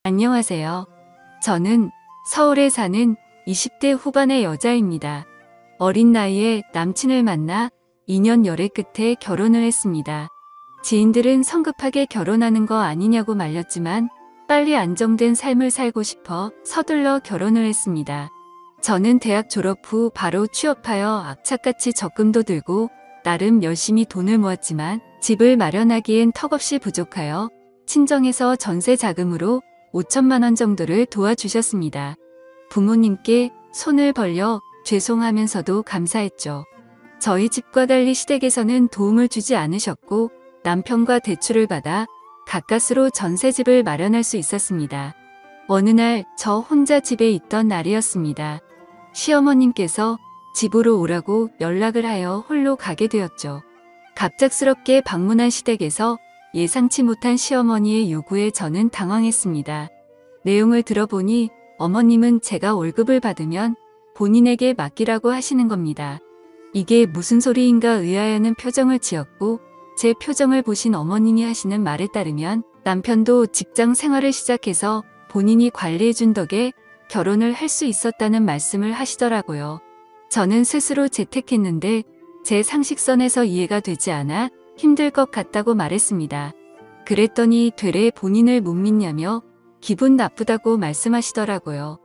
안녕하세요. 저는 서울에 사는 20대 후반의 여자입니다. 어린 나이에 남친을 만나 2년 열애 끝에 결혼을 했습니다. 지인들은 성급하게 결혼하는 거 아니냐고 말렸지만 빨리 안정된 삶을 살고 싶어 서둘러 결혼을 했습니다. 저는 대학 졸업 후 바로 취업하여 악착같이 적금도 들고 나름 열심히 돈을 모았지만 집을 마련하기엔 턱없이 부족하여 친정에서 전세 자금으로 5천만 원 정도를 도와주셨습니다. 부모님께 손을 벌려 죄송하면서도 감사했죠. 저희 집과 달리 시댁에서는 도움을 주지 않으셨고 남편과 대출을 받아 가까스로 전세집을 마련할 수 있었습니다. 어느 날 저 혼자 집에 있던 날이었습니다. 시어머님께서 집으로 오라고 연락을 하여 홀로 가게 되었죠. 갑작스럽게 방문한 시댁에서 예상치 못한 시어머니의 요구에 저는 당황했습니다. 내용을 들어보니 어머님은 제가 월급을 받으면 본인에게 맡기라고 하시는 겁니다. 이게 무슨 소리인가 의아해하는 표정을 지었고 제 표정을 보신 어머님이 하시는 말에 따르면 남편도 직장 생활을 시작해서 본인이 관리해준 덕에 결혼을 할 수 있었다는 말씀을 하시더라고요. 저는 스스로 재택했는데 제 상식선에서 이해가 되지 않아 힘들 것 같다고 말했습니다. 그랬더니 되레 본인을 못 믿냐며 기분 나쁘다고 말씀하시더라고요.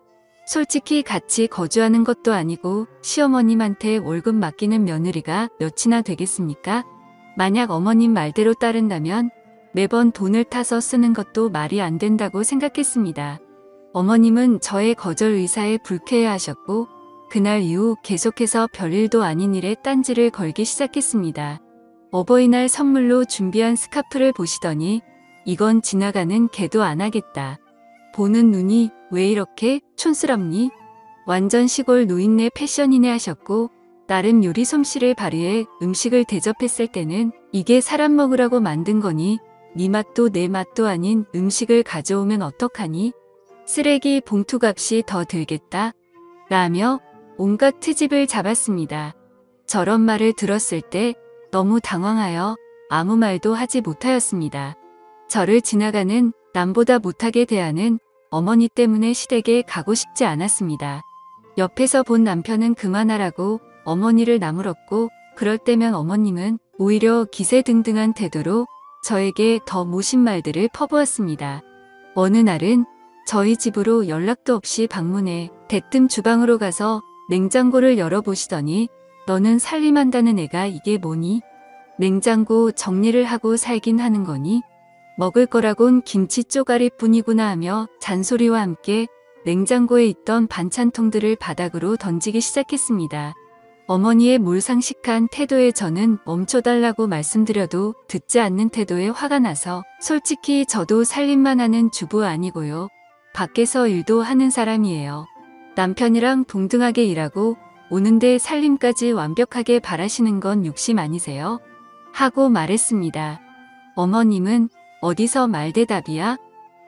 솔직히 같이 거주하는 것도 아니고 시어머님한테 월급 맡기는 며느리가 몇이나 되겠습니까? 만약 어머님 말대로 따른다면 매번 돈을 타서 쓰는 것도 말이 안 된다고 생각했습니다. 어머님은 저의 거절 의사에 불쾌해하셨고 그날 이후 계속해서 별일도 아닌 일에 딴지를 걸기 시작했습니다. 어버이날 선물로 준비한 스카프를 보시더니 이건 지나가는 개도 안 하겠다. 보는 눈이 왜 이렇게 촌스럽니? 완전 시골 노인네 패션이네 하셨고 나름 요리 솜씨를 발휘해 음식을 대접했을 때는 이게 사람 먹으라고 만든 거니 네 맛도 내 맛도 아닌 음식을 가져오면 어떡하니? 쓰레기 봉투값이 더 들겠다. 라며 온갖 트집을 잡았습니다. 저런 말을 들었을 때 너무 당황하여 아무 말도 하지 못하였습니다. 저를 지나가는 남보다 못하게 대하는 어머니 때문에 시댁에 가고 싶지 않았습니다. 옆에서 본 남편은 그만하라고 어머니를 나무랐고 그럴 때면 어머님은 오히려 기세등등한 태도로 저에게 더 모신 말들을 퍼부었습니다. 어느 날은 저희 집으로 연락도 없이 방문해 대뜸 주방으로 가서 냉장고를 열어보시더니 너는 살림한다는 애가 이게 뭐니? 냉장고 정리를 하고 살긴 하는 거니? 먹을 거라곤 김치 쪼가리뿐이구나 하며 잔소리와 함께 냉장고에 있던 반찬통들을 바닥으로 던지기 시작했습니다. 어머니의 몰상식한 태도에 저는 멈춰달라고 말씀드려도 듣지 않는 태도에 화가 나서 솔직히 저도 살림만 하는 주부 아니고요. 밖에서 일도 하는 사람이에요. 남편이랑 동등하게 일하고 오는데 살림까지 완벽하게 바라시는 건 욕심 아니세요? 하고 말했습니다. 어머님은 어디서 말대답이야?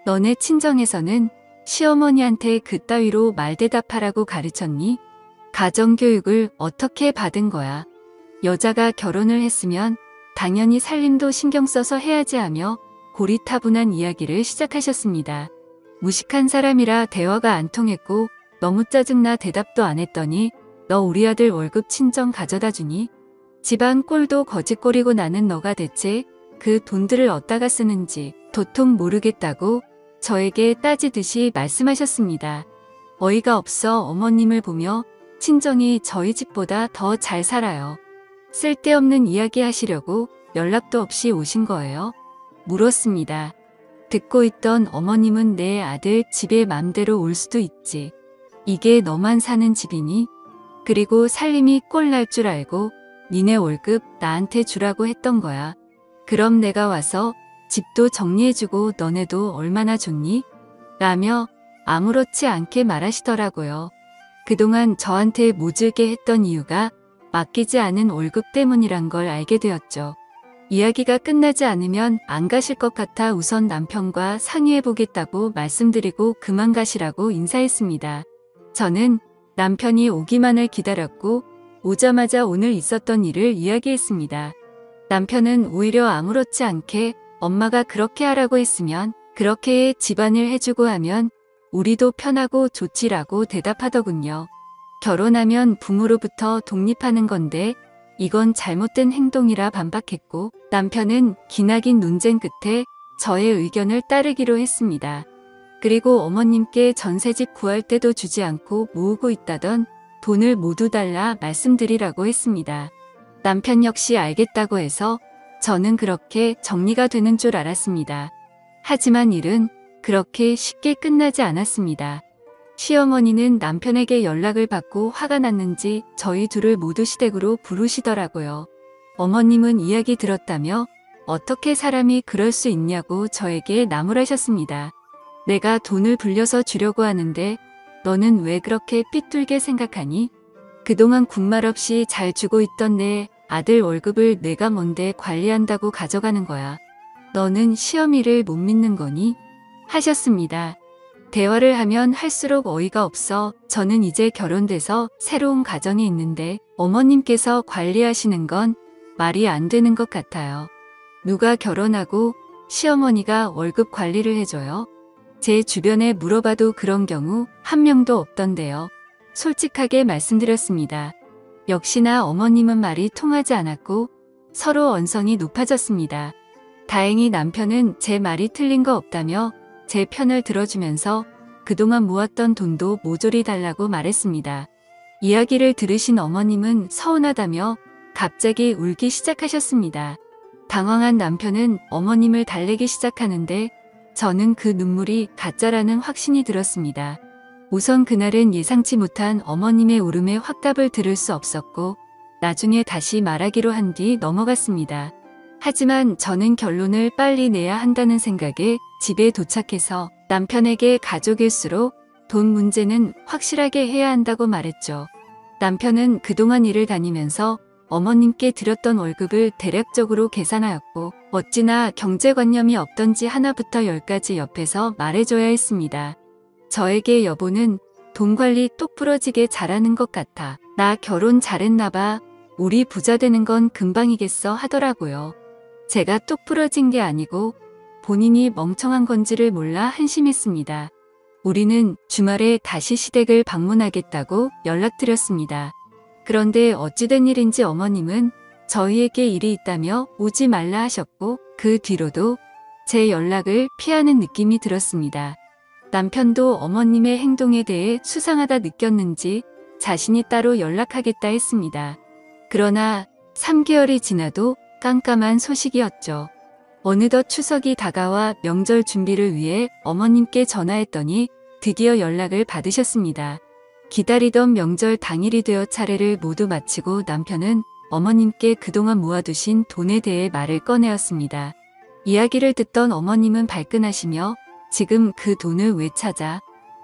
너네 친정에서는 시어머니한테 그따위로 말대답하라고 가르쳤니? 가정교육을 어떻게 받은 거야? 여자가 결혼을 했으면 당연히 살림도 신경 써서 해야지 하며 고리타분한 이야기를 시작하셨습니다. 무식한 사람이라 대화가 안 통했고 너무 짜증나 대답도 안 했더니 너 우리 아들 월급 친정 가져다 주니? 집안 꼴도 거짓꼴이고 나는 너가 대체 그 돈들을 어디다가 쓰는지 도통 모르겠다고 저에게 따지듯이 말씀하셨습니다. 어이가 없어 어머님을 보며 친정이 저희 집보다 더 잘 살아요. 쓸데없는 이야기 하시려고 연락도 없이 오신 거예요? 물었습니다. 듣고 있던 어머님은 내 아들 집에 맘대로 올 수도 있지. 이게 너만 사는 집이니? 그리고 살림이 꼴날 줄 알고 니네 월급 나한테 주라고 했던 거야. 그럼 내가 와서 집도 정리해주고 너네도 얼마나 좋니? 라며 아무렇지 않게 말하시더라고요. 그동안 저한테 모질게 했던 이유가 맡기지 않은 월급 때문이란 걸 알게 되었죠. 이야기가 끝나지 않으면 안 가실 것 같아 우선 남편과 상의해보겠다고 말씀드리고 그만 가시라고 인사했습니다. 저는 남편이 오기만을 기다렸고 오자마자 오늘 있었던 일을 이야기했습니다. 남편은 오히려 아무렇지 않게 엄마가 그렇게 하라고 했으면 그렇게 집안을 해주고 하면 우리도 편하고 좋지라고 대답하더군요. 결혼하면 부모로부터 독립하는 건데 이건 잘못된 행동이라 반박했고 남편은 기나긴 논쟁 끝에 저의 의견을 따르기로 했습니다. 그리고 어머님께 전세집 구할 때도 주지 않고 모으고 있다던 돈을 모두 달라 말씀드리라고 했습니다. 남편 역시 알겠다고 해서 저는 그렇게 정리가 되는 줄 알았습니다. 하지만 일은 그렇게 쉽게 끝나지 않았습니다. 시어머니는 남편에게 연락을 받고 화가 났는지 저희 둘을 모두 시댁으로 부르시더라고요. 어머님은 이야기 들었다며 어떻게 사람이 그럴 수 있냐고 저에게 나무라셨습니다. 내가 돈을 불려서 주려고 하는데 너는 왜 그렇게 삐뚤게 생각하니? 그동안 군말 없이 잘 주고 있던 내 아들 월급을 내가 뭔데 관리한다고 가져가는 거야. 너는 시어미를 못 믿는 거니? 하셨습니다. 대화를 하면 할수록 어이가 없어 저는 이제 결혼돼서 새로운 가정이 있는데 어머님께서 관리하시는 건 말이 안 되는 것 같아요. 누가 결혼하고 시어머니가 월급 관리를 해줘요? 제 주변에 물어봐도 그런 경우 한 명도 없던데요. 솔직하게 말씀드렸습니다. 역시나 어머님은 말이 통하지 않았고 서로 언성이 높아졌습니다. 다행히 남편은 제 말이 틀린 거 없다며 제 편을 들어주면서 그동안 모았던 돈도 모조리 달라고 말했습니다. 이야기를 들으신 어머님은 서운하다며 갑자기 울기 시작하셨습니다. 당황한 남편은 어머님을 달래기 시작하는데 저는 그 눈물이 가짜라는 확신이 들었습니다. 우선 그날은 예상치 못한 어머님의 울음에 확답을 들을 수 없었고 나중에 다시 말하기로 한 뒤 넘어갔습니다. 하지만 저는 결론을 빨리 내야 한다는 생각에 집에 도착해서 남편에게 가족일수록 돈 문제는 확실하게 해야 한다고 말했죠. 남편은 그동안 일을 다니면서 어머님께 드렸던 월급을 대략적으로 계산하였고 어찌나 경제관념이 없던지 하나부터 열까지 옆에서 말해줘야 했습니다. 저에게 여보는 돈 관리 똑부러지게 잘하는 것 같아. 나 결혼 잘했나 봐. 우리 부자 되는 건 금방이겠어 하더라고요. 제가 똑부러진 게 아니고 본인이 멍청한 건지를 몰라 한심했습니다. 우리는 주말에 다시 시댁을 방문하겠다고 연락드렸습니다. 그런데 어찌된 일인지 어머님은 저희에게 일이 있다며 오지 말라 하셨고 그 뒤로도 제 연락을 피하는 느낌이 들었습니다. 남편도 어머님의 행동에 대해 수상하다 느꼈는지 자신이 따로 연락하겠다 했습니다. 그러나 3개월이 지나도 깜깜한 소식이었죠. 어느덧 추석이 다가와 명절 준비를 위해 어머님께 전화했더니 드디어 연락을 받으셨습니다. 기다리던 명절 당일이 되어 차례를 모두 마치고 남편은 어머님께 그동안 모아두신 돈에 대해 말을 꺼내었습니다. 이야기를 듣던 어머님은 발끈하시며 지금 그 돈을 왜 찾아?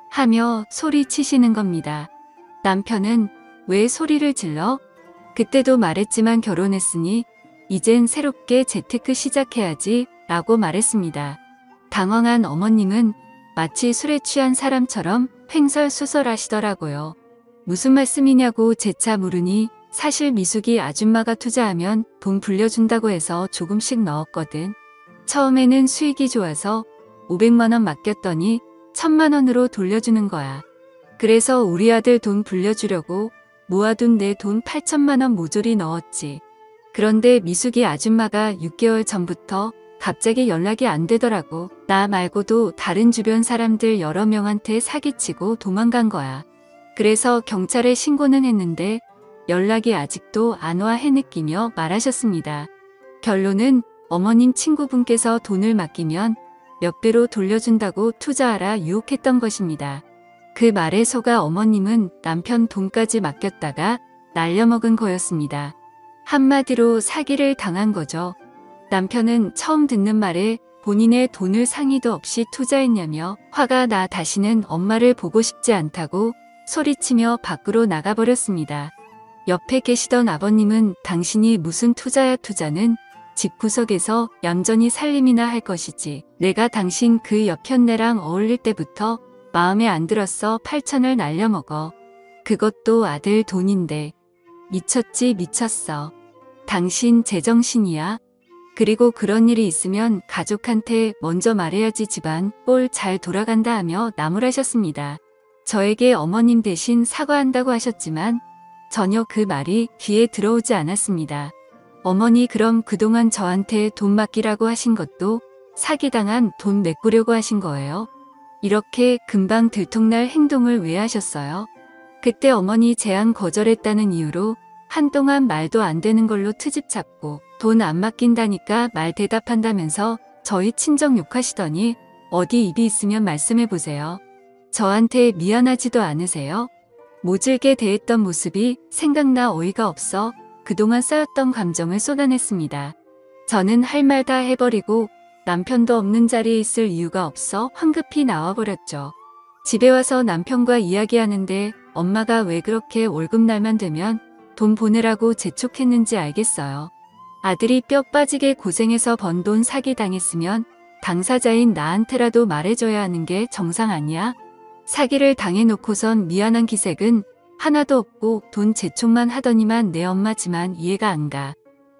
하며 소리치시는 겁니다. 남편은 왜 소리를 질러? 그때도 말했지만 결혼했으니 이젠 새롭게 재테크 시작해야지 라고 말했습니다. 당황한 어머님은 마치 술에 취한 사람처럼 횡설수설하시더라고요. 무슨 말씀이냐고 재차 물으니 사실 미숙이 아줌마가 투자하면 돈 불려준다고 해서 조금씩 넣었거든. 처음에는 수익이 좋아서 500만 원 맡겼더니 1000만 원으로 돌려주는 거야. 그래서 우리 아들 돈 불려주려고 모아둔 내 돈 8천만 원 모조리 넣었지. 그런데 미숙이 아줌마가 6개월 전부터 갑자기 연락이 안 되더라고. 나 말고도 다른 주변 사람들 여러 명한테 사기치고 도망간 거야. 그래서 경찰에 신고는 했는데 연락이 아직도 안 와 해느끼며 말하셨습니다. 결론은 어머님 친구분께서 돈을 맡기면 몇 배로 돌려준다고 투자하라 유혹했던 것입니다. 그 말에 속아 어머님은 남편 돈까지 맡겼다가 날려먹은 거였습니다. 한마디로 사기를 당한 거죠. 남편은 처음 듣는 말에 본인의 돈을 상의도 없이 투자했냐며 화가 나 다시는 엄마를 보고 싶지 않다고 소리치며 밖으로 나가버렸습니다. 옆에 계시던 아버님은 당신이 무슨 투자야 투자는 집구석에서 얌전히 살림이나 할 것이지. 내가 당신 그 옆편네랑 어울릴 때부터 마음에 안 들었어. 8천을 날려먹어. 그것도 아들 돈인데. 미쳤지 미쳤어. 당신 제정신이야? 그리고 그런 일이 있으면 가족한테 먼저 말해야지 집안 꼴 잘 돌아간다 하며 나무라셨습니다. 저에게 어머님 대신 사과한다고 하셨지만 전혀 그 말이 귀에 들어오지 않았습니다. 어머니 그럼 그동안 저한테 돈 맡기라고 하신 것도 사기당한 돈 메꾸려고 하신 거예요? 이렇게 금방 들통날 행동을 왜 하셨어요? 그때 어머니 제안 거절했다는 이유로 한동안 말도 안 되는 걸로 트집 잡고 돈 안 맡긴다니까 말 대답한다면서 저희 친정 욕하시더니 어디 입이 있으면 말씀해 보세요. 저한테 미안하지도 않으세요? 모질게 대했던 모습이 생각나 어이가 없어 그동안 쌓였던 감정을 쏟아냈습니다. 저는 할 말 다 해버리고 남편도 없는 자리에 있을 이유가 없어 황급히 나와버렸죠. 집에 와서 남편과 이야기하는데 엄마가 왜 그렇게 월급날만 되면 돈 보내라고 재촉했는지 알겠어요. 아들이 뼈 빠지게 고생해서 번 돈 사기당했으면 당사자인 나한테라도 말해줘야 하는 게 정상 아니야? 사기를 당해놓고선 미안한 기색은 하나도 없고 돈 재촉만 하더니만 내 엄마지만 이해가 안 가.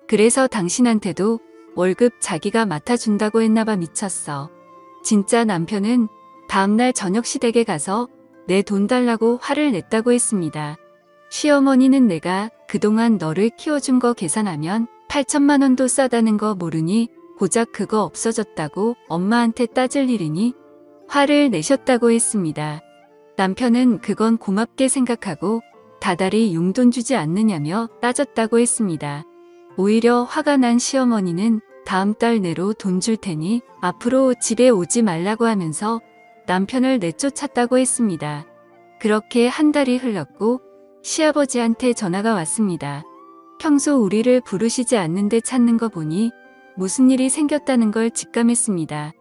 그래서 당신한테도 월급 자기가 맡아준다고 했나봐. 미쳤어. 진짜 남편은 다음날 저녁 시댁에 가서 내 돈 달라고 화를 냈다고 했습니다. 시어머니는 내가 그동안 너를 키워준 거 계산하면 8천만 원도 싸다는 거 모르니 고작 그거 없어졌다고 엄마한테 따질 일이니? 화를 내셨다고 했습니다. 남편은 그건 고맙게 생각하고 다달이 용돈 주지 않느냐며 따졌다고 했습니다. 오히려 화가 난 시어머니는 다음 달 내로 돈 줄 테니 앞으로 집에 오지 말라고 하면서 남편을 내쫓았다고 했습니다. 그렇게 한 달이 흘렀고 시아버지한테 전화가 왔습니다. 평소 우리를 부르시지 않는데 찾는 거 보니 무슨 일이 생겼다는 걸 직감했습니다.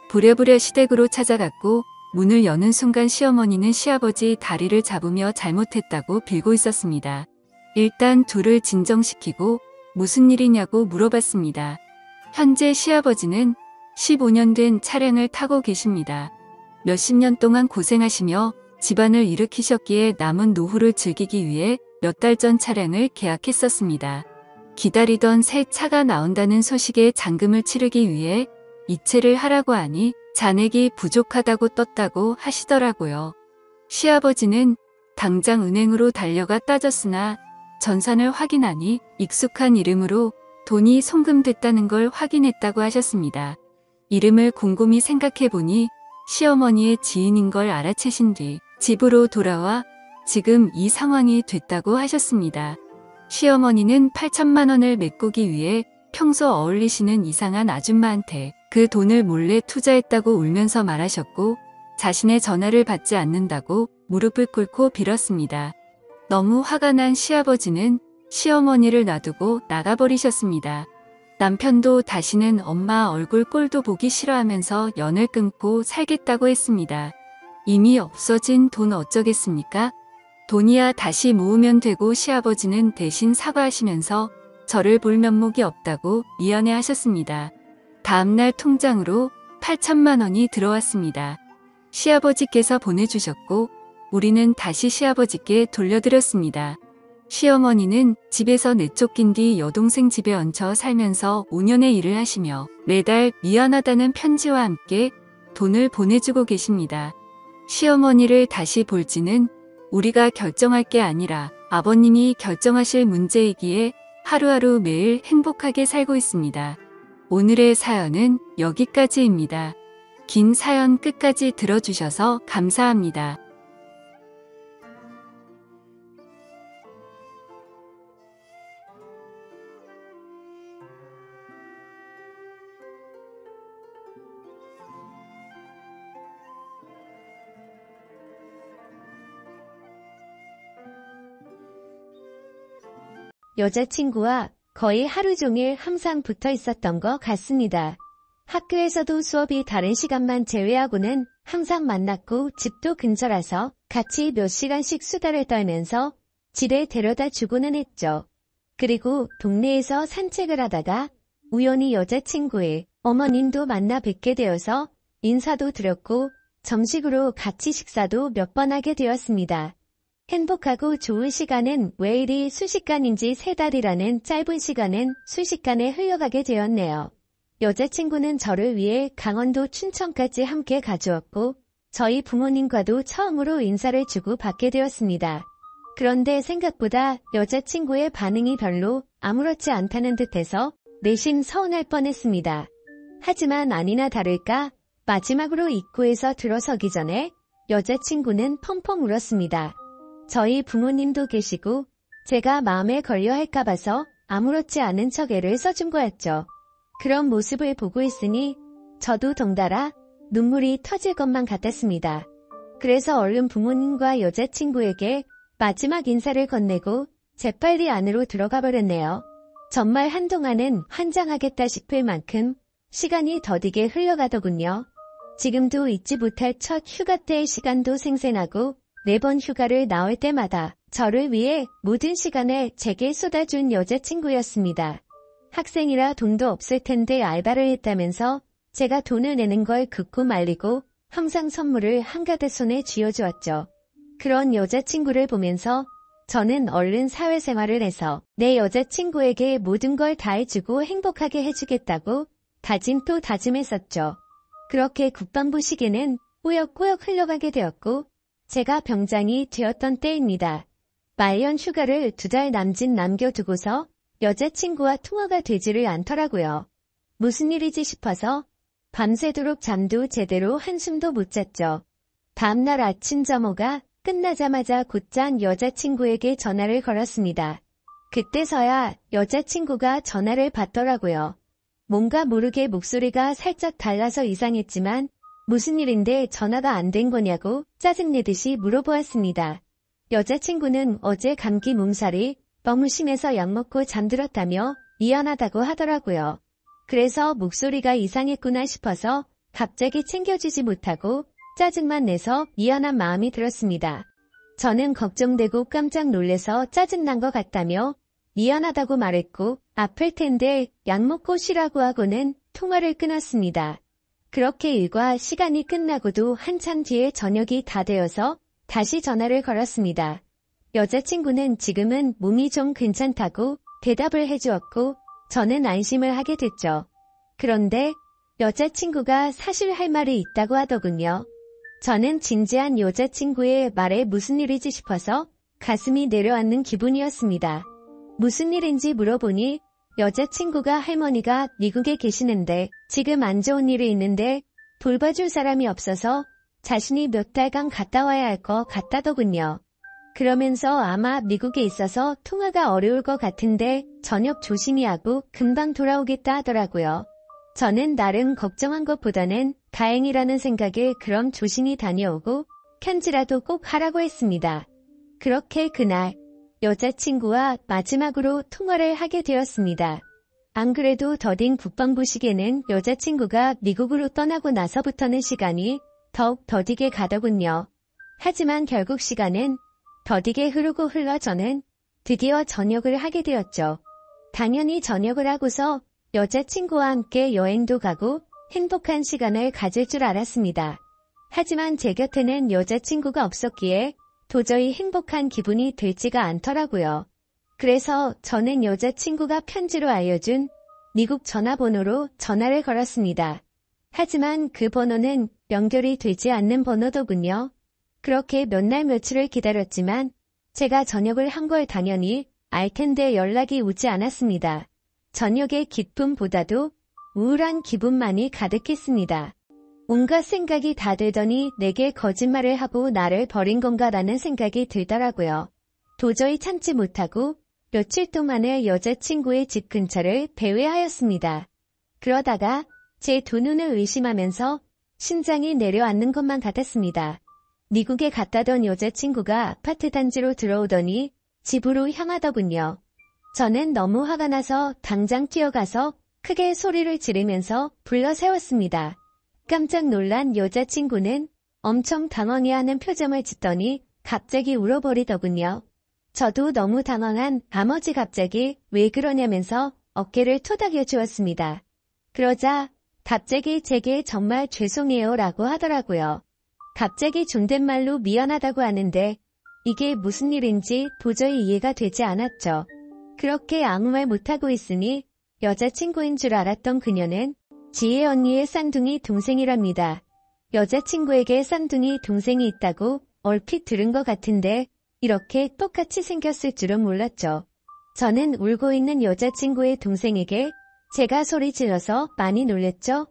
부랴부랴 시댁으로 찾아갔고 문을 여는 순간 시어머니는 시아버지 다리를 잡으며 잘못했다고 빌고 있었습니다. 일단 둘을 진정시키고 무슨 일이냐고 물어봤습니다. 현재 시아버지는 15년 된 차량을 타고 계십니다. 몇십 년 동안 고생하시며 집안을 일으키셨기에 남은 노후를 즐기기 위해 몇 달 전 차량을 계약했었습니다. 기다리던 새 차가 나온다는 소식에 잔금을 치르기 위해 이체를 하라고 하니 잔액이 부족하다고 떴다고 하시더라고요. 시아버지는 당장 은행으로 달려가 따졌으나 전산을 확인하니 익숙한 이름으로 돈이 송금됐다는 걸 확인했다고 하셨습니다. 이름을 곰곰이 생각해보니 시어머니의 지인인 걸 알아채신 뒤 집으로 돌아와 지금 이 상황이 됐다고 하셨습니다. 시어머니는 8천만 원을 메꾸기 위해 평소 어울리시는 이상한 아줌마한테 그 돈을 몰래 투자했다고 울면서 말하셨고 자신의 전화를 받지 않는다고 무릎을 꿇고 빌었습니다. 너무 화가 난 시아버지는 시어머니를 놔두고 나가버리셨습니다. 남편도 다시는 엄마 얼굴 꼴도 보기 싫어하면서 연을 끊고 살겠다고 했습니다. 이미 없어진 돈 어쩌겠습니까? 돈이야 다시 모으면 되고 시아버지는 대신 사과하시면서 저를 볼 면목이 없다고 미안해 하셨습니다. 다음날 통장으로 8천만 원이 들어왔습니다. 시아버지께서 보내주셨고 우리는 다시 시아버지께 돌려드렸습니다. 시어머니는 집에서 내쫓긴 뒤 여동생 집에 얹혀 살면서 5년의 일을 하시며 매달 미안하다는 편지와 함께 돈을 보내주고 계십니다. 시어머니를 다시 볼지는 우리가 결정할 게 아니라 아버님이 결정하실 문제이기에 하루하루 매일 행복하게 살고 있습니다. 오늘의 사연은 여기까지입니다. 긴 사연 끝까지 들어주셔서 감사합니다. 여자친구와 거의 하루 종일 항상 붙어 있었던 것 같습니다. 학교에서도 수업이 다른 시간만 제외하고는 항상 만났고 집도 근처라서 같이 몇 시간씩 수다를 떨면서 집에 데려다 주고는 했죠. 그리고 동네에서 산책을 하다가 우연히 여자친구의 어머님도 만나 뵙게 되어서 인사도 드렸고 점심으로 같이 식사도 몇 번 하게 되었습니다. 행복하고 좋은 시간은 왜 이리 순식간인지 3달이라는 짧은 시간은 순식간에 흘러가게 되었네요. 여자친구는 저를 위해 강원도 춘천까지 함께 가주었고 저희 부모님과도 처음으로 인사를 주고 받게 되었습니다. 그런데 생각보다 여자친구의 반응이 별로 아무렇지 않다는 듯해서 내심 서운할 뻔했습니다. 하지만 아니나 다를까 마지막으로 입구에서 들어서기 전에 여자친구는 펑펑 울었습니다. 저희 부모님도 계시고 제가 마음에 걸려 할까 봐서 아무렇지 않은 척 애를 써준 거였죠. 그런 모습을 보고 있으니 저도 덩달아 눈물이 터질 것만 같았습니다. 그래서 얼른 부모님과 여자친구에게 마지막 인사를 건네고 재빨리 안으로 들어가 버렸네요. 정말 한동안은 환장하겠다 싶을 만큼 시간이 더디게 흘러가더군요. 지금도 잊지 못할 첫 휴가 때의 시간도 생생하고 매번 휴가를 나올 때마다 저를 위해 모든 시간을 제게 쏟아준 여자친구였습니다. 학생이라 돈도 없을 텐데 알바를 했다면서 제가 돈을 내는 걸 긋고 말리고 항상 선물을 한가득 손에 쥐어주었죠. 그런 여자친구를 보면서 저는 얼른 사회생활을 해서 내 여자친구에게 모든 걸 다 해주고 행복하게 해주겠다고 다짐 또 다짐했었죠. 그렇게 국방부 시기는 꾸역꾸역 흘러가게 되었고 제가 병장이 되었던 때입니다. 말년 휴가를 2달 남짓 남겨두고서 여자친구와 통화가 되지를 않더라고요. 무슨 일이지 싶어서 밤새도록 잠도 제대로 한숨도 못 잤죠. 다음날 아침 점호가 끝나자마자 곧장 여자친구에게 전화를 걸었습니다. 그때서야 여자친구가 전화를 받더라고요. 뭔가 모르게 목소리가 살짝 달라서 이상했지만 무슨 일인데 전화가 안 된 거냐고 짜증내듯이 물어보았습니다. 여자친구는 어제 감기 몸살이 너무 심해서 약 먹고 잠들었다며 미안하다고 하더라고요. 그래서 목소리가 이상했구나 싶어서 갑자기 챙겨주지 못하고 짜증만 내서 미안한 마음이 들었습니다. 저는 걱정되고 깜짝 놀래서 짜증난 것 같다며 미안하다고 말했고 아플 텐데 약 먹고 쉬라고 하고는 통화를 끊었습니다. 그렇게 일과 시간이 끝나고도 한참 뒤에 저녁이 다 되어서 다시 전화를 걸었습니다. 여자친구는 지금은 몸이 좀 괜찮다고 대답을 해주었고 저는 안심을 하게 됐죠. 그런데 여자친구가 사실 할 말이 있다고 하더군요. 저는 진지한 여자친구의 말에 무슨 일이지 싶어서 가슴이 내려앉는 기분이었습니다. 무슨 일인지 물어보니 여자친구가 할머니가 미국에 계시는데 지금 안 좋은 일이 있는데 돌봐줄 사람이 없어서 자신이 몇 달간 갔다 와야 할 것 같다더군요. 그러면서 아마 미국에 있어서 통화가 어려울 것 같은데 저녁 조심히 하고 금방 돌아오겠다 하더라고요. 저는 나름 걱정한 것보다는 다행이라는 생각에 그럼 조심히 다녀오고 편지라도 꼭 하라고 했습니다. 그렇게 그날 여자친구와 마지막으로 통화를 하게 되었습니다. 안 그래도 더딘 국방부 시기에는 여자친구가 미국으로 떠나고 나서부터는 시간이 더욱 더디게 가더군요. 하지만 결국 시간은 더디게 흐르고 흘러 저는 드디어 전역을 하게 되었죠. 당연히 전역을 하고서 여자친구와 함께 여행도 가고 행복한 시간을 가질 줄 알았습니다. 하지만 제 곁에는 여자친구가 없었기에 도저히 행복한 기분이 들지가 않더라고요. 그래서 저는 여자친구가 편지로 알려준 미국 전화번호로 전화를 걸었습니다. 하지만 그 번호는 연결이 되지 않는 번호더군요. 그렇게 몇 날 며칠을 기다렸지만 제가 전역을 한 걸 당연히 알 텐데 연락이 오지 않았습니다. 저녁의 기쁨보다도 우울한 기분만이 가득했습니다. 온갖 생각이 다 들더니 내게 거짓말을 하고 나를 버린 건가라는 생각이 들더라고요. 도저히 참지 못하고 며칠 동안을 여자친구의 집 근처를 배회하였습니다. 그러다가 제 두 눈을 의심하면서 심장이 내려앉는 것만 같았습니다. 미국에 갔다던 여자친구가 아파트 단지로 들어오더니 집으로 향하더군요. 저는 너무 화가 나서 당장 뛰어가서 크게 소리를 지르면서 불러 세웠습니다. 깜짝 놀란 여자친구는 엄청 당황해하는 표정을 짓더니 갑자기 울어버리더군요. 저도 너무 당황한 나머지 갑자기 왜 그러냐면서 어깨를 토닥여 주었습니다. 그러자 갑자기 제게 정말 죄송해요 라고 하더라고요. 갑자기 존댓말로 미안하다고 하는데 이게 무슨 일인지 도저히 이해가 되지 않았죠. 그렇게 아무 말 못하고 있으니 여자친구인 줄 알았던 그녀는 지혜 언니의 쌍둥이 동생이랍니다. 여자친구에게 쌍둥이 동생이 있다고 얼핏 들은 것 같은데 이렇게 똑같이 생겼을 줄은 몰랐죠. 저는 울고 있는 여자친구의 동생에게 제가 소리 질러서 많이 놀랬죠.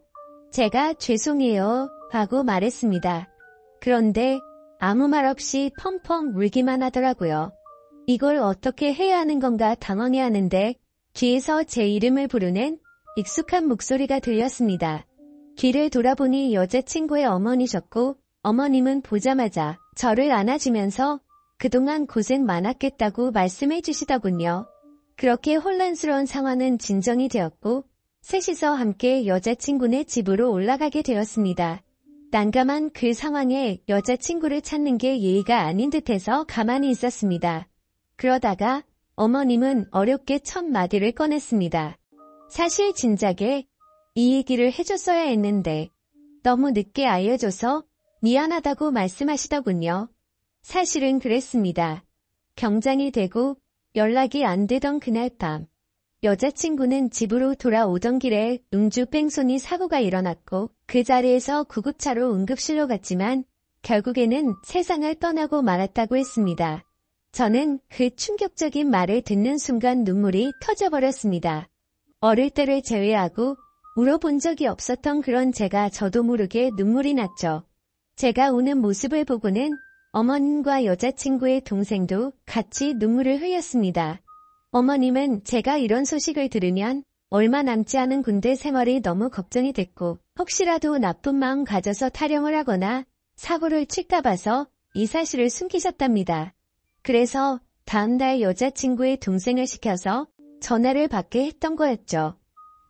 제가 죄송해요 하고 말했습니다. 그런데 아무 말 없이 펑펑 울기만 하더라고요. 이걸 어떻게 해야 하는 건가 당황해하는데 뒤에서 제 이름을 부르는 익숙한 목소리가 들렸습니다. 뒤를 돌아보니 여자친구의 어머니셨고 어머님은 보자마자 저를 안아주면서 그동안 고생 많았겠다고 말씀해 주시더군요. 그렇게 혼란스러운 상황은 진정이 되었고 셋이서 함께 여자친구네 집으로 올라가게 되었습니다. 난감한 그 상황에 여자친구를 찾는 게 예의가 아닌 듯해서 가만히 있었습니다. 그러다가 어머님은 어렵게 첫 마디를 꺼냈습니다. 사실 진작에 이 얘기를 해줬어야 했는데 너무 늦게 알려줘서 미안하다고 말씀하시더군요. 사실은 그랬습니다. 경장이 되고 연락이 안 되던 그날 밤 여자친구는 집으로 돌아오던 길에 음주 뺑소니 사고가 일어났고 그 자리에서 구급차로 응급실로 갔지만 결국에는 세상을 떠나고 말았다고 했습니다. 저는 그 충격적인 말을 듣는 순간 눈물이 터져버렸습니다. 어릴 때를 제외하고 울어본 적이 없었던 그런 제가 저도 모르게 눈물이 났죠. 제가 우는 모습을 보고는 어머님과 여자친구의 동생도 같이 눈물을 흘렸습니다. 어머님은 제가 이런 소식을 들으면 얼마 남지 않은 군대 생활이 너무 걱정이 됐고 혹시라도 나쁜 마음 가져서 타령을 하거나 사고를 칠까 봐서 이 사실을 숨기셨답니다. 그래서 다음날 여자친구의 동생을 시켜서 전화를 받게 했던 거였죠.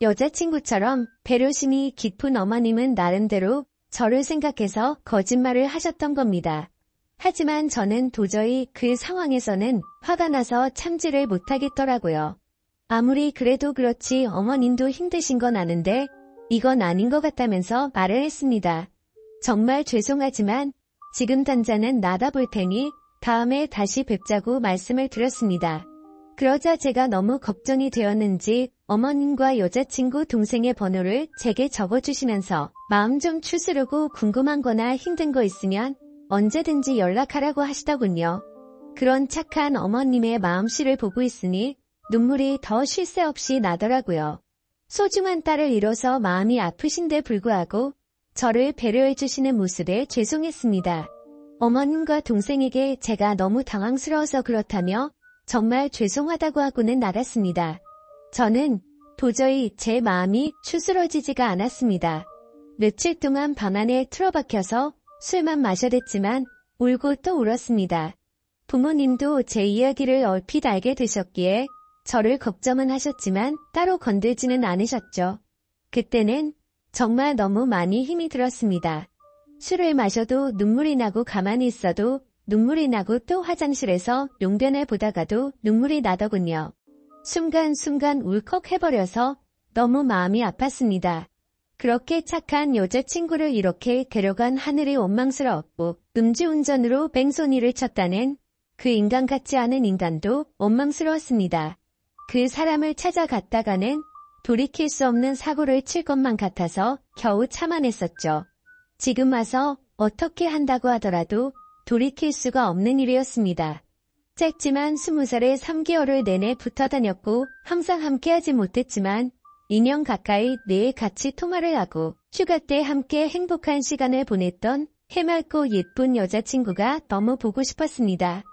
여자친구처럼 배려심이 깊은 어머님은 나름대로 저를 생각해서 거짓말을 하셨던 겁니다. 하지만 저는 도저히 그 상황에서는 화가 나서 참지를 못하겠더라고요. 아무리 그래도 그렇지 어머님도 힘드신 건 아는데 이건 아닌 것 같다면서 말을 했습니다. 정말 죄송하지만 지금 당장은 나가볼 테니 다음에 다시 뵙자고 말씀을 드렸습니다. 그러자 제가 너무 걱정이 되었는지 어머님과 여자친구 동생의 번호를 제게 적어주시면서 마음 좀 추스르고 궁금한 거나 힘든 거 있으면 언제든지 연락하라고 하시더군요. 그런 착한 어머님의 마음씨를 보고 있으니 눈물이 더 쉴 새 없이 나더라고요. 소중한 딸을 잃어서 마음이 아프신데 불구하고 저를 배려해 주시는 모습에 죄송했습니다. 어머님과 동생에게 제가 너무 당황스러워서 그렇다며 정말 죄송하다고 하고는 나갔습니다. 저는 도저히 제 마음이 추스러지지가 않았습니다. 며칠 동안 방 안에 틀어박혀서 술만 마셔댔지만 울고 또 울었습니다. 부모님도 제 이야기를 얼핏 알게 되셨기에 저를 걱정은 하셨지만 따로 건들지는 않으셨죠. 그때는 정말 너무 많이 힘이 들었습니다. 술을 마셔도 눈물이 나고 가만히 있어도 눈물이 나고 또 화장실에서 용변을 보다가도 눈물이 나더군요. 순간순간 울컥해버려서 너무 마음이 아팠습니다. 그렇게 착한 여자친구를 이렇게 데려간 하늘이 원망스러웠고 음주운전으로 뺑소니를 쳤다는 그 인간 같지 않은 인간도 원망스러웠습니다. 그 사람을 찾아갔다가는 돌이킬 수 없는 사고를 칠 것만 같아서 겨우 참아냈었죠. 지금 와서 어떻게 한다고 하더라도 돌이킬 수가 없는 일이었습니다. 짧지만 20살에 3개월을 내내 붙어 다녔고 항상 함께하지 못했지만 2년 가까이 매일 같이 통화를 하고 휴가 때 함께 행복한 시간을 보냈던 해맑고 예쁜 여자친구가 너무 보고 싶었습니다.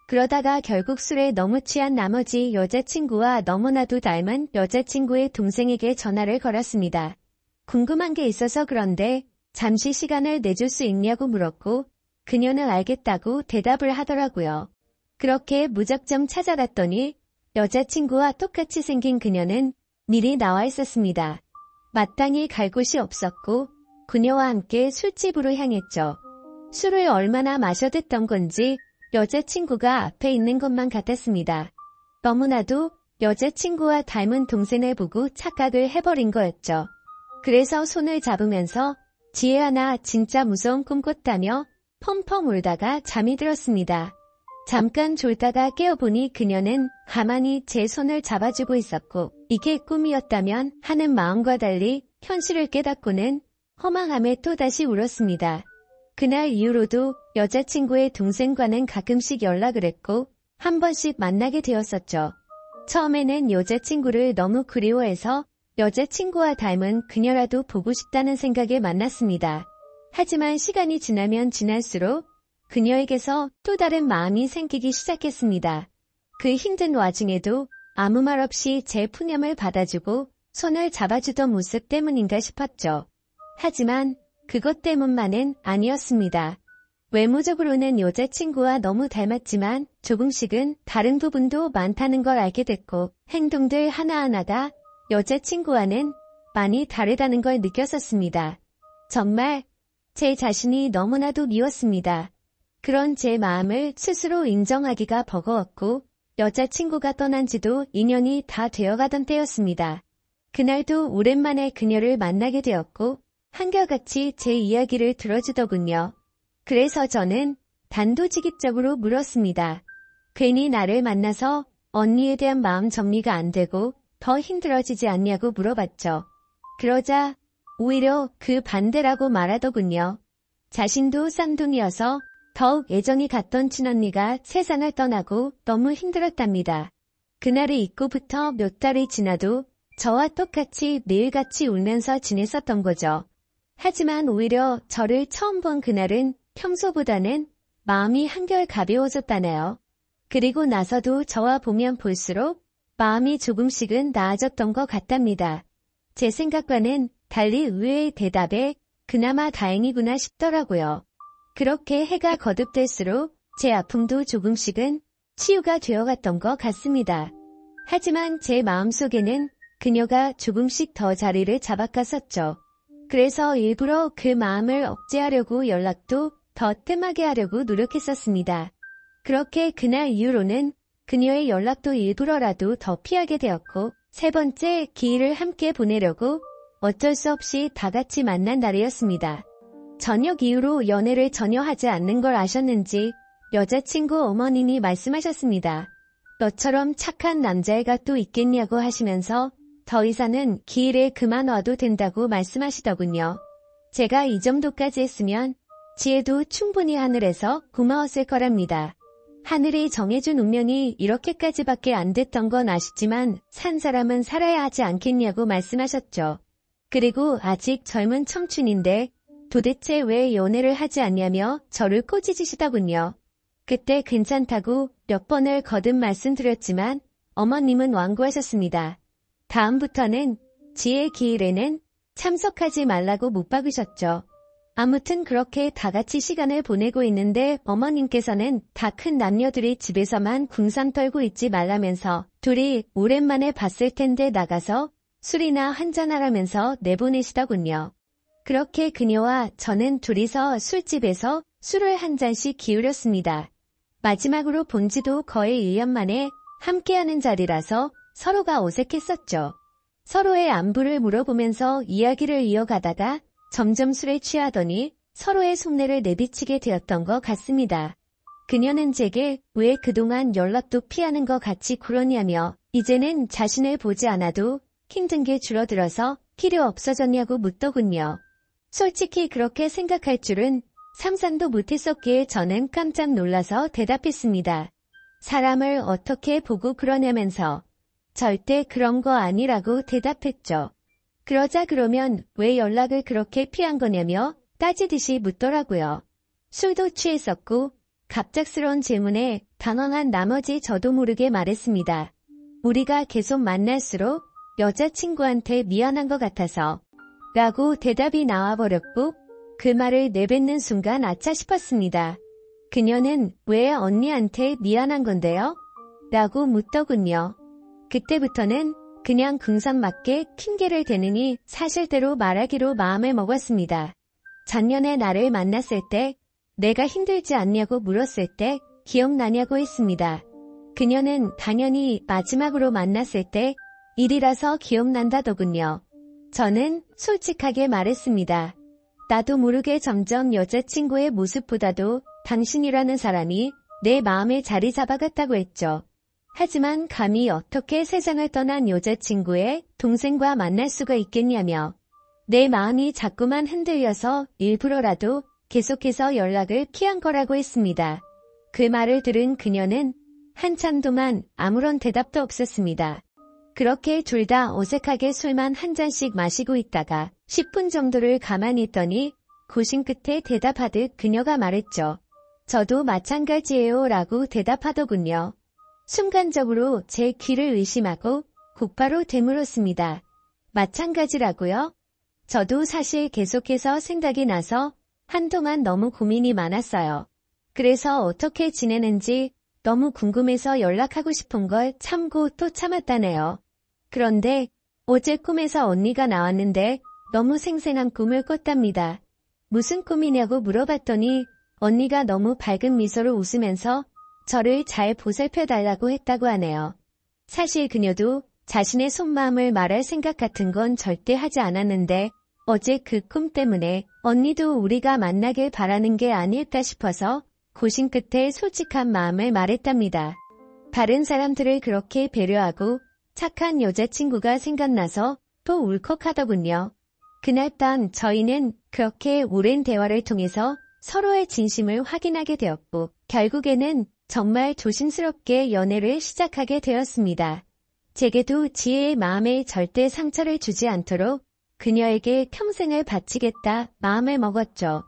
그러다가 결국 술에 너무 취한 나머지 여자친구와 너무나도 닮은 여자친구의 동생에게 전화를 걸었습니다. 궁금한 게 있어서 그런데 잠시 시간을 내줄 수 있냐고 물었고 그녀는 알겠다고 대답을 하더라고요. 그렇게 무작정 찾아갔더니 여자친구와 똑같이 생긴 그녀는 미리 나와 있었습니다. 마땅히 갈 곳이 없었고 그녀와 함께 술집으로 향했죠. 술을 얼마나 마셔댔던 건지 여자친구가 앞에 있는 것만 같았습니다. 너무나도 여자친구와 닮은 동생을 보고 착각을 해버린 거였죠. 그래서 손을 잡으면서 지혜야 나 진짜 무서운 꿈 꿨다며 펑펑 울다가 잠이 들었습니다. 잠깐 졸다가 깨어보니 그녀는 가만히 제 손을 잡아주고 있었고 이게 꿈이었다면 하는 마음과 달리 현실을 깨닫고는 허망함에 또다시 울었습니다. 그날 이후로도 여자친구의 동생과는 가끔씩 연락을 했고 한 번씩 만나게 되었었죠. 처음에는 여자친구를 너무 그리워해서 여자친구와 닮은 그녀라도 보고 싶다는 생각에 만났습니다. 하지만 시간이 지나면 지날수록 그녀에게서 또 다른 마음이 생기기 시작했습니다. 그 힘든 와중에도 아무 말 없이 제 푸념을 받아주고 손을 잡아주던 모습 때문인가 싶었죠. 하지만 그것 때문만은 아니었습니다. 외모적으로는 여자친구와 너무 닮았지만 조금씩은 다른 부분도 많다는 걸 알게 됐고 행동들 하나하나가 여자친구와는 많이 다르다는 걸 느꼈었습니다. 정말 제 자신이 너무나도 미웠습니다. 그런 제 마음을 스스로 인정하기가 버거웠고 여자친구가 떠난 지도 2년이 다 되어가던 때였습니다. 그날도 오랜만에 그녀를 만나게 되었고 한결같이 제 이야기를 들어주더군요. 그래서 저는 단도직입적으로 물었습니다. 괜히 나를 만나서 언니에 대한 마음 정리가 안 되고 더 힘들어지지 않냐고 물어봤죠. 그러자 오히려 그 반대라고 말하더군요. 자신도 쌍둥이여서 더욱 애정이 갔던 친언니가 세상을 떠나고 너무 힘들었답니다. 그날을 잊고부터 몇 달이 지나도 저와 똑같이 매일같이 울면서 지냈었던 거죠. 하지만 오히려 저를 처음 본 그날은 평소보다는 마음이 한결 가벼워졌다네요. 그리고 나서도 저와 보면 볼수록 마음이 조금씩은 나아졌던 것 같답니다. 제 생각과는 달리 의외의 대답에 그나마 다행이구나 싶더라고요. 그렇게 해가 거듭될수록 제 아픔도 조금씩은 치유가 되어갔던 것 같습니다. 하지만 제 마음속에는 그녀가 조금씩 더 자리를 잡아갔었죠. 그래서 일부러 그 마음을 억제하려고 연락도 더 뜸하게 하려고 노력했었습니다. 그렇게 그날 이후로는 그녀의 연락도 일부러라도 더 피하게 되었고 세 번째 기일을 함께 보내려고 어쩔 수 없이 다 같이 만난 날이었습니다. 저녁 이후로 연애를 전혀 하지 않는 걸 아셨는지 여자친구 어머님이 말씀하셨습니다. 너처럼 착한 남자애가 또 있겠냐고 하시면서 더 이상은 기일에 그만 와도 된다고 말씀하시더군요. 제가 이 정도까지 했으면 지혜도 충분히 하늘에서 고마웠을 거랍니다. 하늘이 정해준 운명이 이렇게까지밖에 안 됐던 건 아쉽지만 산 사람은 살아야 하지 않겠냐고 말씀하셨죠. 그리고 아직 젊은 청춘인데 도대체 왜 연애를 하지 않냐며 저를 꼬지지시더군요. 그때 괜찮다고 몇 번을 거듭 말씀드렸지만 어머님은 완고하셨습니다. 다음부터는 지혜 기일에는 참석하지 말라고 못 박으셨죠. 아무튼 그렇게 다 같이 시간을 보내고 있는데 어머님께서는 다 큰 남녀들이 집에서만 궁상 떨고 있지 말라면서 둘이 오랜만에 봤을 텐데 나가서 술이나 한잔하라면서 내보내시더군요. 그렇게 그녀와 저는 둘이서 술집에서 술을 한 잔씩 기울였습니다. 마지막으로 본 지도 거의 1년 만에 함께하는 자리라서 서로가 어색했었죠. 서로의 안부를 물어보면서 이야기를 이어가다가 점점 술에 취하더니 서로의 속내를 내비치게 되었던 것 같습니다. 그녀는 제게 왜 그동안 연락도 피하는 것 같이 그러냐며 이제는 자신을 보지 않아도 힘든 게 줄어들어서 필요 없어졌냐고 묻더군요. 솔직히 그렇게 생각할 줄은 상상도 못했었기에 저는 깜짝 놀라서 대답했습니다. 사람을 어떻게 보고 그러냐면서 절대 그런 거 아니라고 대답했죠. 그러자 그러면 왜 연락을 그렇게 피한 거냐며 따지듯이 묻더라고요. 술도 취했었고 갑작스러운 질문에 당황한 나머지 저도 모르게 말했습니다. 우리가 계속 만날수록 여자친구한테 미안한 것 같아서 라고 대답이 나와버렸고 그 말을 내뱉는 순간 아차 싶었습니다. 그녀는 왜 언니한테 미안한 건데요? 라고 묻더군요. 그때부터는 그냥 궁상맞게 핑계를 대느니 사실대로 말하기로 마음을 먹었습니다. 작년에 나를 만났을 때 내가 힘들지 않냐고 물었을 때 기억나냐고 했습니다. 그녀는 당연히 마지막으로 만났을 때 일이라서 기억난다더군요. 저는 솔직하게 말했습니다. 나도 모르게 점점 여자친구의 모습보다도 당신이라는 사람이 내 마음에 자리 잡아갔다고 했죠. 하지만 감히 어떻게 세상을 떠난 여자친구의 동생과 만날 수가 있겠냐며 내 마음이 자꾸만 흔들려서 일부러라도 계속해서 연락을 피한 거라고 했습니다. 그 말을 들은 그녀는 한참 동안 아무런 대답도 없었습니다. 그렇게 둘 다 어색하게 술만 한 잔씩 마시고 있다가 10분 정도를 가만히 있더니 고심 끝에 대답하듯 그녀가 말했죠. 저도 마찬가지예요 라고 대답하더군요. 순간적으로 제 귀를 의심하고 곧바로 되물었습니다. 마찬가지라고요? 저도 사실 계속해서 생각이 나서 한동안 너무 고민이 많았어요. 그래서 어떻게 지내는지 너무 궁금해서 연락하고 싶은 걸 참고 또 참았다네요. 그런데 어제 꿈에서 언니가 나왔는데 너무 생생한 꿈을 꿨답니다. 무슨 꿈이냐고 물어봤더니 언니가 너무 밝은 미소로 웃으면서 저를 잘 보살펴달라고 했다고 하네요. 사실 그녀도 자신의 속마음을 말할 생각 같은 건 절대 하지 않았는데 어제 그 꿈 때문에 언니도 우리가 만나길 바라는 게 아닐까 싶어서 고심 끝에 솔직한 마음을 말했답니다. 다른 사람들을 그렇게 배려하고 착한 여자친구가 생각나서 또 울컥하더군요. 그날 밤 저희는 그렇게 오랜 대화를 통해서 서로의 진심을 확인하게 되었고 결국에는 정말 조심스럽게 연애를 시작하게 되었습니다. 제게도 지혜의 마음에 절대 상처를 주지 않도록 그녀에게 평생을 바치겠다 마음을 먹었죠.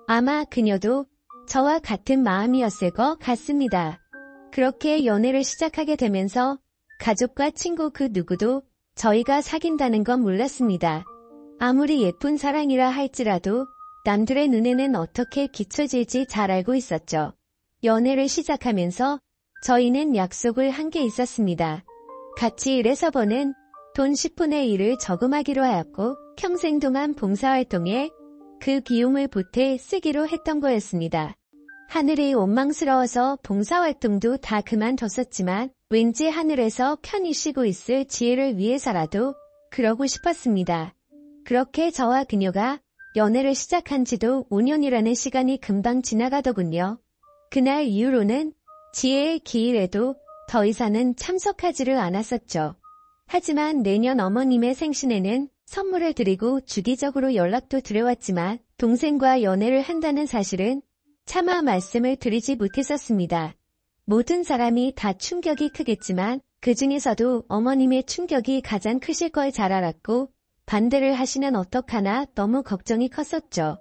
아마 그녀도 저와 같은 마음이었을 것 같습니다. 그렇게 연애를 시작하게 되면서 가족과 친구 그 누구도 저희가 사귄다는 건 몰랐습니다. 아무리 예쁜 사랑이라 할지라도 남들의 눈에는 어떻게 비춰질지 잘 알고 있었죠. 연애를 시작하면서 저희는 약속을 한 게 있었습니다. 같이 일해서 버는 돈 10분의 1을 저금하기로 하였고 평생 동안 봉사활동에 그 비용을 보태 쓰기로 했던 거였습니다. 하늘이 원망스러워서 봉사활동도 다 그만뒀었지만 왠지 하늘에서 편히 쉬고 있을 지혜를 위해서라도 그러고 싶었습니다. 그렇게 저와 그녀가 연애를 시작한 지도 5년이라는 시간이 금방 지나가더군요. 그날 이후로는 지혜의 기일에도 더 이상은 참석하지를 않았었죠. 하지만 내년 어머님의 생신에는 선물을 드리고 주기적으로 연락도 드려왔지만 동생과 연애를 한다는 사실은 차마 말씀을 드리지 못했었습니다. 모든 사람이 다 충격이 크겠지만 그 중에서도 어머님의 충격이 가장 크실 걸 잘 알았고 반대를 하시면 어떡하나 너무 걱정이 컸었죠.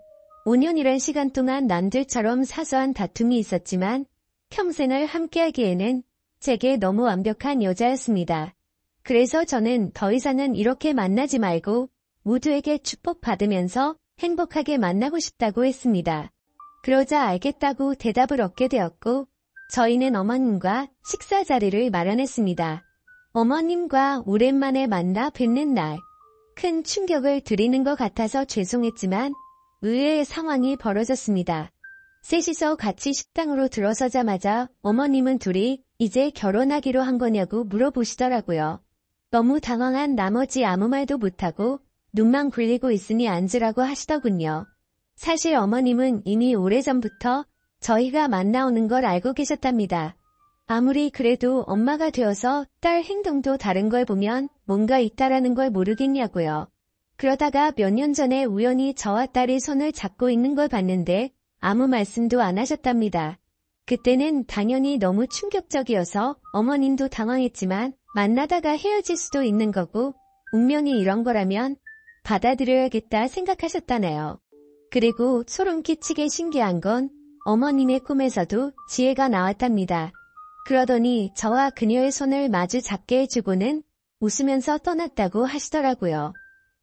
5년이란 시간 동안 남들처럼 사소한 다툼이 있었지만 평생을 함께하기에는 제게 너무 완벽한 여자였습니다. 그래서 저는 더 이상은 이렇게 만나지 말고 모두에게 축복받으면서 행복하게 만나고 싶다고 했습니다. 그러자 알겠다고 대답을 얻게 되었고 저희는 어머님과 식사 자리를 마련했습니다. 어머님과 오랜만에 만나 뵙는 날, 큰 충격을 드리는 것 같아서 죄송했지만 의외의 상황이 벌어졌습니다. 셋이서 같이 식당으로 들어서자마자 어머님은 둘이 이제 결혼하기로 한 거냐고 물어보시더라고요. 너무 당황한 나머지 아무 말도 못하고 눈만 굴리고 있으니 앉으라고 하시더군요. 사실 어머님은 이미 오래전부터 저희가 만나오는 걸 알고 계셨답니다. 아무리 그래도 엄마가 되어서 딸 행동도 다른 걸 보면 뭔가 있다라는 걸 모르겠냐고요. 그러다가 몇 년 전에 우연히 저와 딸이 손을 잡고 있는 걸 봤는데 아무 말씀도 안 하셨답니다. 그때는 당연히 너무 충격적이어서 어머님도 당황했지만 만나다가 헤어질 수도 있는 거고 운명이 이런 거라면 받아들여야겠다 생각하셨다네요. 그리고 소름 끼치게 신기한 건 어머님의 꿈에서도 지혜가 나왔답니다. 그러더니 저와 그녀의 손을 마주 잡게 해주고는 웃으면서 떠났다고 하시더라고요.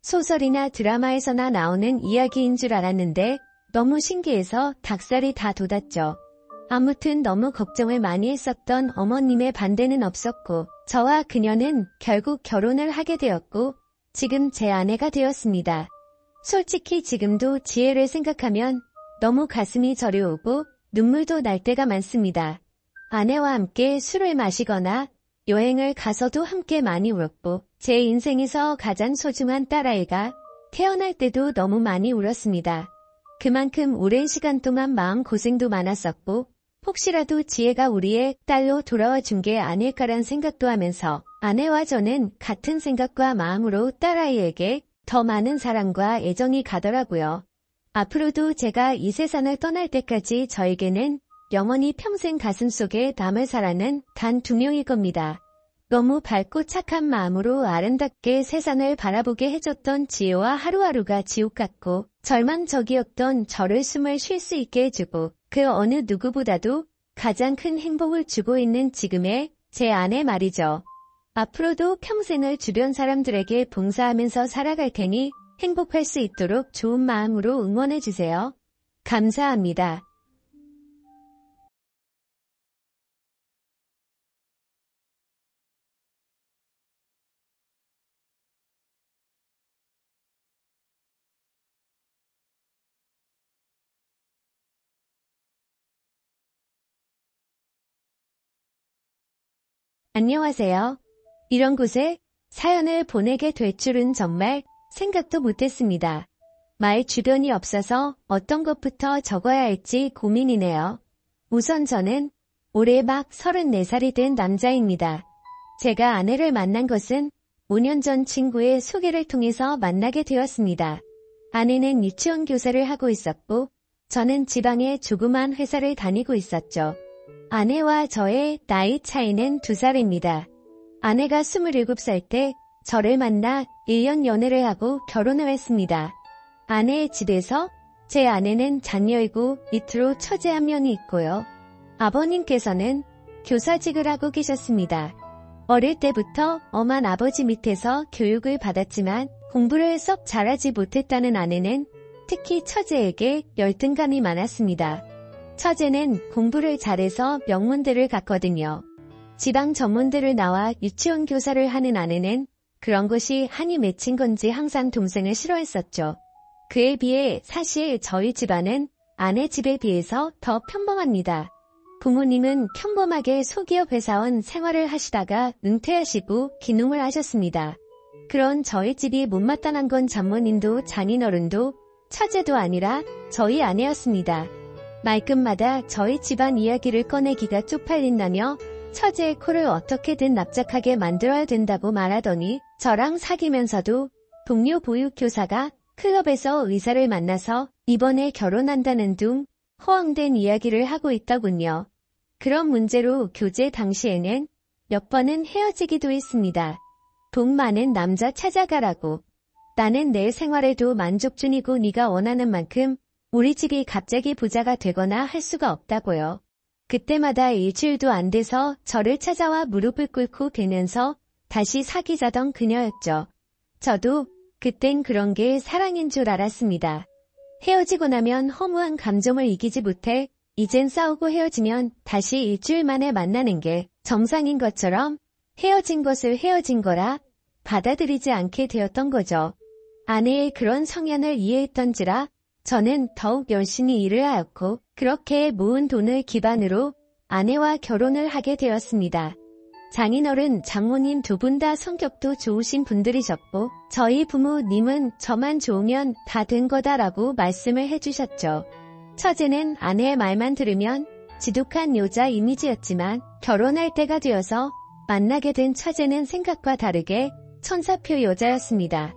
소설이나 드라마에서나 나오는 이야기인 줄 알았는데 너무 신기해서 닭살이 다 돋았죠. 아무튼 너무 걱정을 많이 했었던 어머님의 반대는 없었고 저와 그녀는 결국 결혼을 하게 되었고 지금 제 아내가 되었습니다. 솔직히 지금도 지혜를 생각하면 너무 가슴이 저려오고 눈물도 날 때가 많습니다. 아내와 함께 술을 마시거나 여행을 가서도 함께 많이 울었고 제 인생에서 가장 소중한 딸아이가 태어날 때도 너무 많이 울었습니다. 그만큼 오랜 시간 동안 마음고생도 많았었고 혹시라도 지혜가 우리의 딸로 돌아와 준 게 아닐까란 생각도 하면서 아내와 저는 같은 생각과 마음으로 딸아이에게 더 많은 사랑과 애정이 가더라고요. 앞으로도 제가 이 세상을 떠날 때까지 저에게는 영원히 평생 가슴속에 남을 사람은 단 2명일 겁니다. 너무 밝고 착한 마음으로 아름답게 세상을 바라보게 해줬던 지혜와 하루하루가 지옥 같고 절망적이었던 저를 숨을 쉴 수 있게 해주고 그 어느 누구보다도 가장 큰 행복을 주고 있는 지금의 제 아내 말이죠. 앞으로도 평생을 주변 사람들에게 봉사하면서 살아갈 테니 행복할 수 있도록 좋은 마음으로 응원해주세요. 감사합니다. 안녕하세요. 이런 곳에 사연을 보내게 될 줄은 정말 생각도 못했습니다. 말 주변이 없어서 어떤 것부터 적어야 할지 고민이네요. 우선 저는 올해 막 34살이 된 남자입니다. 제가 아내를 만난 것은 5년 전 친구의 소개를 통해서 만나게 되었습니다. 아내는 유치원 교사를 하고 있었고 저는 지방의 조그만 회사를 다니고 있었죠. 아내와 저의 나이 차이는 2살입니다. 아내가 27살 때 저를 만나 1년 연애를 하고 결혼을 했습니다. 아내의 집에서 제 아내는 장녀이고 밑으로 처제 한 명이 있고요. 아버님께서는 교사직을 하고 계셨습니다. 어릴 때부터 엄한 아버지 밑에서 교육을 받았지만 공부를 썩 잘하지 못했다는 아내는 특히 처제에게 열등감이 많았습니다. 처제는 공부를 잘해서 명문대를 갔거든요. 지방 전문대를 나와 유치원 교사를 하는 아내는 그런 것이 한이 맺힌 건지 항상 동생을 싫어했었죠. 그에 비해 사실 저희 집안은 아내 집에 비해서 더 평범합니다. 부모님은 평범하게 소기업 회사원 생활을 하시다가 은퇴하시고 귀농을 하셨습니다. 그런 저희 집이 못마땅한 건 장모님도 장인어른도 처제도 아니라 저희 아내였습니다. 말끝마다 저희 집안 이야기를 꺼내기가 쪽팔린다며 처제의 코를 어떻게든 납작하게 만들어야 된다고 말하더니 저랑 사귀면서도 동료 보육교사가 클럽에서 의사를 만나서 이번에 결혼한다는 둥 허황된 이야기를 하고 있더군요. 그런 문제로 교제 당시에는 몇 번은 헤어지기도 했습니다. 돈 많은 남자 찾아가라고. 나는 내 생활에도 만족 중이고 네가 원하는 만큼 우리 집이 갑자기 부자가 되거나 할 수가 없다고요. 그때마다 일주일도 안 돼서 저를 찾아와 무릎을 꿇고 베면서 다시 사귀자던 그녀였죠. 저도 그땐 그런 게 사랑인 줄 알았습니다. 헤어지고 나면 허무한 감정을 이기지 못해 이젠 싸우고 헤어지면 다시 일주일 만에 만나는 게 정상인 것처럼 헤어진 것을 헤어진 거라 받아들이지 않게 되었던 거죠. 아내의 그런 성향을 이해했던지라 저는 더욱 열심히 일을 하였고 그렇게 모은 돈을 기반으로 아내와 결혼을 하게 되었습니다. 장인어른, 장모님 2분 다 성격도 좋으신 분들이셨고 저희 부모님은 저만 좋으면 다 된 거다라고 말씀을 해주셨죠. 처제는 아내의 말만 들으면 지독한 여자 이미지였지만 결혼할 때가 되어서 만나게 된 처제는 생각과 다르게 천사표 여자였습니다.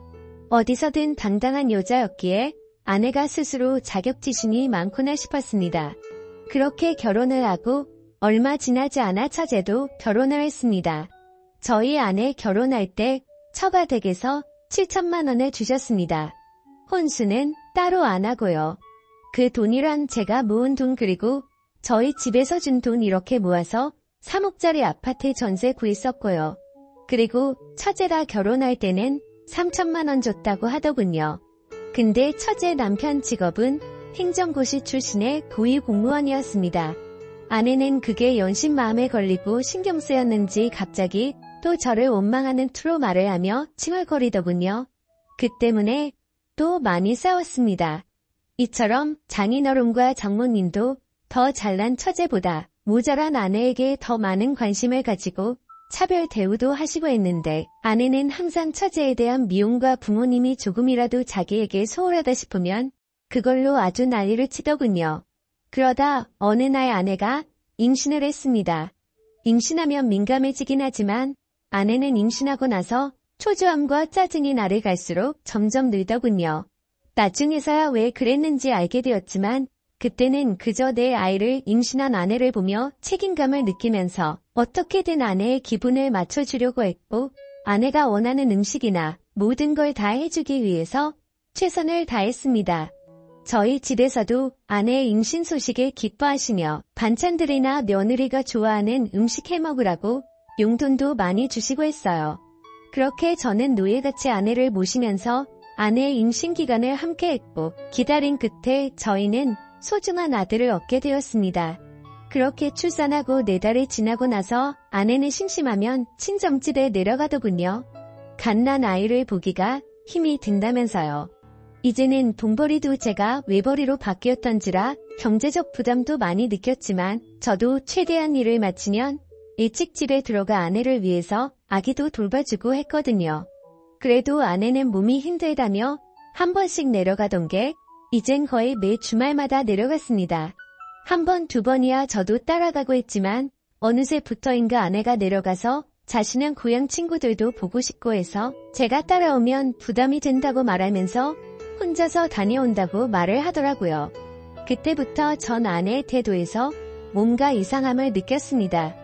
어디서든 당당한 여자였기에 아내가 스스로 자격지심이 많구나 싶었습니다. 그렇게 결혼을 하고 얼마 지나지 않아 처제도 결혼을 했습니다. 저희 아내 결혼할 때 처가댁에서 7천만 원을 주셨습니다. 혼수는 따로 안 하고요. 그 돈이란 제가 모은 돈 그리고 저희 집에서 준 돈 이렇게 모아서 3억짜리 아파트 전세 구했었고요. 그리고 처제가 결혼할 때는 3천만 원 줬다고 하더군요. 근데 처제 남편 직업은 행정고시 출신의 고위공무원이었습니다. 아내는 그게 연신 마음에 걸리고 신경 쓰였는지 갑자기 또 저를 원망하는 투로 말을 하며 칭얼거리더군요. 그 때문에 또 많이 싸웠습니다. 이처럼 장인어른과 장모님도 더 잘난 처제보다 모자란 아내에게 더 많은 관심을 가지고 차별 대우도 하시고 했는데 아내는 항상 처제에 대한 미움과 부모님이 조금이라도 자기에게 소홀하다 싶으면 그걸로 아주 난리를 치더군요. 그러다 어느 날 아내가 임신을 했습니다. 임신하면 민감해지긴 하지만 아내는 임신하고 나서 초조함과 짜증이 날이 갈수록 점점 늘더군요. 나중에서야 왜 그랬는지 알게 되었지만 그때는 그저 내 아이를 임신한 아내를 보며 책임감을 느끼면서 어떻게든 아내의 기분을 맞춰주려고 했고 아내가 원하는 음식이나 모든 걸 다 해주기 위해서 최선을 다했습니다. 저희 집에서도 아내의 임신 소식에 기뻐하시며 반찬들이나 며느리가 좋아하는 음식 해먹으라고 용돈도 많이 주시고 했어요. 그렇게 저는 노예같이 아내를 모시면서 아내의 임신 기간을 함께 했고 기다린 끝에 저희는 소중한 아들을 얻게 되었습니다. 그렇게 출산하고 4달이 지나고 나서 아내는 심심하면 친정집에 내려가더군요. 갓난 아이를 보기가 힘이 든다면서요. 이제는 돈벌이도 제가 외벌이로 바뀌었던지라 경제적 부담도 많이 느꼈지만 저도 최대한 일을 마치면 일찍 집에 들어가 아내를 위해서 아기도 돌봐주고 했거든요. 그래도 아내는 몸이 힘들다며 한 번씩 내려가던 게 이젠 거의 매 주말마다 내려갔습니다. 한 번, 2번이야 저도 따라가고 했지만 어느새 부터인가 아내가 내려가서 자신은 고향 친구들도 보고 싶고 해서 제가 따라오면 부담이 된다고 말하면서 혼자서 다녀온다고 말을 하더라고요. 그때부터 전 아내의 태도에서 뭔가 이상함을 느꼈습니다.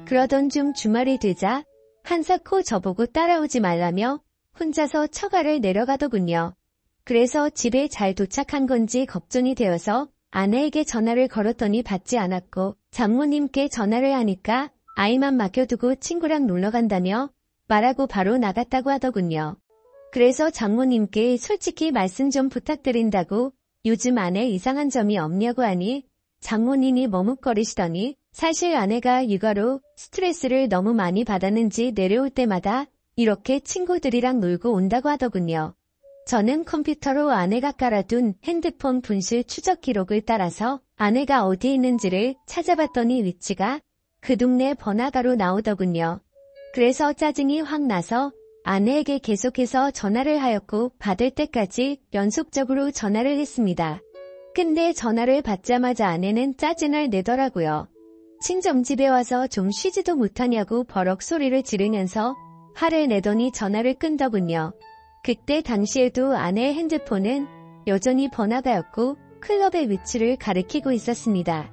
그러던 중 주말이 되자 한사코 저보고 따라오지 말라며 혼자서 처가를 내려가더군요. 그래서 집에 잘 도착한 건지 걱정이 되어서 아내에게 전화를 걸었더니 받지 않았고 장모님께 전화를 하니까 아이만 맡겨두고 친구랑 놀러간다며 말하고 바로 나갔다고 하더군요. 그래서 장모님께 솔직히 말씀 좀 부탁드린다고 요즘 아내 이상한 점이 없냐고 하니 장모님이 머뭇거리시더니 사실 아내가 육아로 스트레스를 너무 많이 받았는지 내려올 때마다 이렇게 친구들이랑 놀고 온다고 하더군요. 저는 컴퓨터로 아내가 깔아둔 핸드폰 분실 추적 기록을 따라서 아내가 어디 있는지를 찾아봤더니 위치가 그 동네 번화가로 나오더군요. 그래서 짜증이 확 나서 아내에게 계속해서 전화를 하였고 받을 때까지 연속적으로 전화를 했습니다. 근데 전화를 받자마자 아내는 짜증을 내더라고요. 친정집에 와서 좀 쉬지도 못하냐고 버럭 소리를 지르면서 화를 내더니 전화를 끈더군요. 그때 당시에도 아내의 핸드폰은 여전히 번화가였고 클럽의 위치를 가리키고 있었습니다.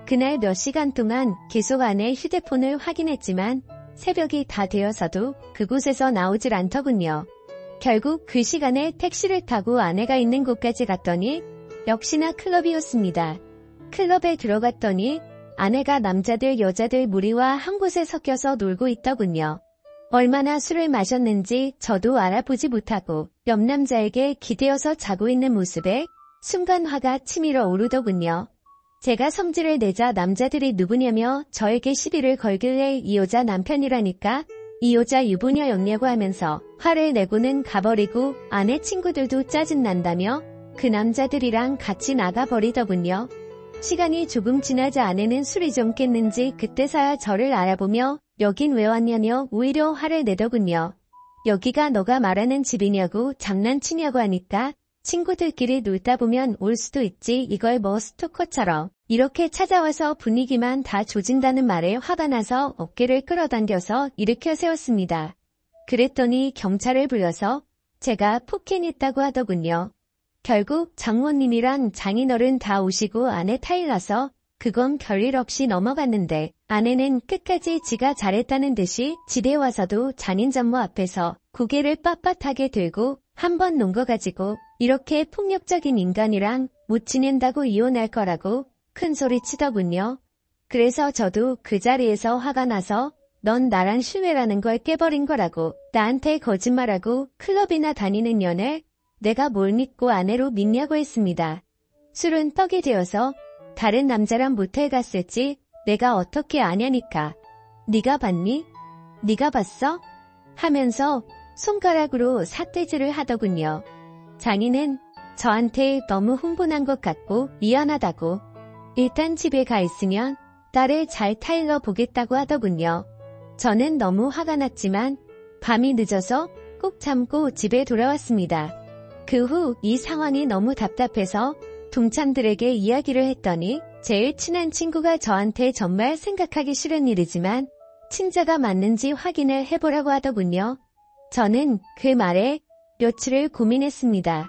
그날 몇 시간 동안 계속 아내의 휴대폰을 확인했지만 새벽이 다 되어서도 그곳에서 나오질 않더군요. 결국 그 시간에 택시를 타고 아내가 있는 곳까지 갔더니 역시나 클럽이었습니다. 클럽에 들어갔더니 아내가 남자들 여자들 무리와 한 곳에 섞여서 놀고 있더군요. 얼마나 술을 마셨는지 저도 알아보지 못하고 옆 남자에게 기대어서 자고 있는 모습에 순간 화가 치밀어 오르더군요. 제가 성질을 내자 남자들이 누구냐며 저에게 시비를 걸길래 이 여자 남편이라니까 이 여자 유부녀였냐고 하면서 화를 내고는 가버리고 아내 친구들도 짜증난다며 그 남자들이랑 같이 나가버리더군요. 시간이 조금 지나자 아내는 술이 좀 깼는지 그때서야 저를 알아보며 여긴 왜 왔냐며 오히려 화를 내더군요. 여기가 너가 말하는 집이냐고 장난치냐고 하니까 친구들끼리 놀다 보면 올 수도 있지 이걸 뭐 스토커처럼 이렇게 찾아와서 분위기만 다 조진다는 말에 화가 나서 어깨를 끌어당겨서 일으켜 세웠습니다. 그랬더니 경찰을 불러서 제가 폭행했다고 하더군요. 결국 장모님이랑 장인어른 다 오시고 아내 타일나서 그건 별일 없이 넘어갔는데 아내는 끝까지 지가 잘했다는 듯이 집에 와서도 잔인전모 앞에서 고개를 빳빳하게 들고 한 번 논 거 가지고 이렇게 폭력적인 인간이랑 못 지낸다고 이혼할 거라고 큰 소리 치더군요. 그래서 저도 그 자리에서 화가 나서 넌 나랑 신뢰라는 걸 깨버린 거라고 나한테 거짓말하고 클럽이나 다니는 년을 내가 뭘 믿고 아내로 믿냐고 했습니다. 술은 떡이 되어서 다른 남자랑 모텔 갔을지 내가 어떻게 아냐니까. 네가 봤니? 네가 봤어? 하면서 손가락으로 삿대질을 하더군요. 장인은 저한테 너무 흥분한 것 같고 미안하다고 일단 집에 가 있으면 딸을 잘 타일러 보겠다고 하더군요. 저는 너무 화가 났지만 밤이 늦어서 꼭 참고 집에 돌아왔습니다. 그 후 이 상황이 너무 답답해서 동창들에게 이야기를 했더니 제일 친한 친구가 저한테 정말 생각하기 싫은 일이지만 친자가 맞는지 확인을 해보라고 하더군요. 저는 그 말에 며칠을 고민했습니다.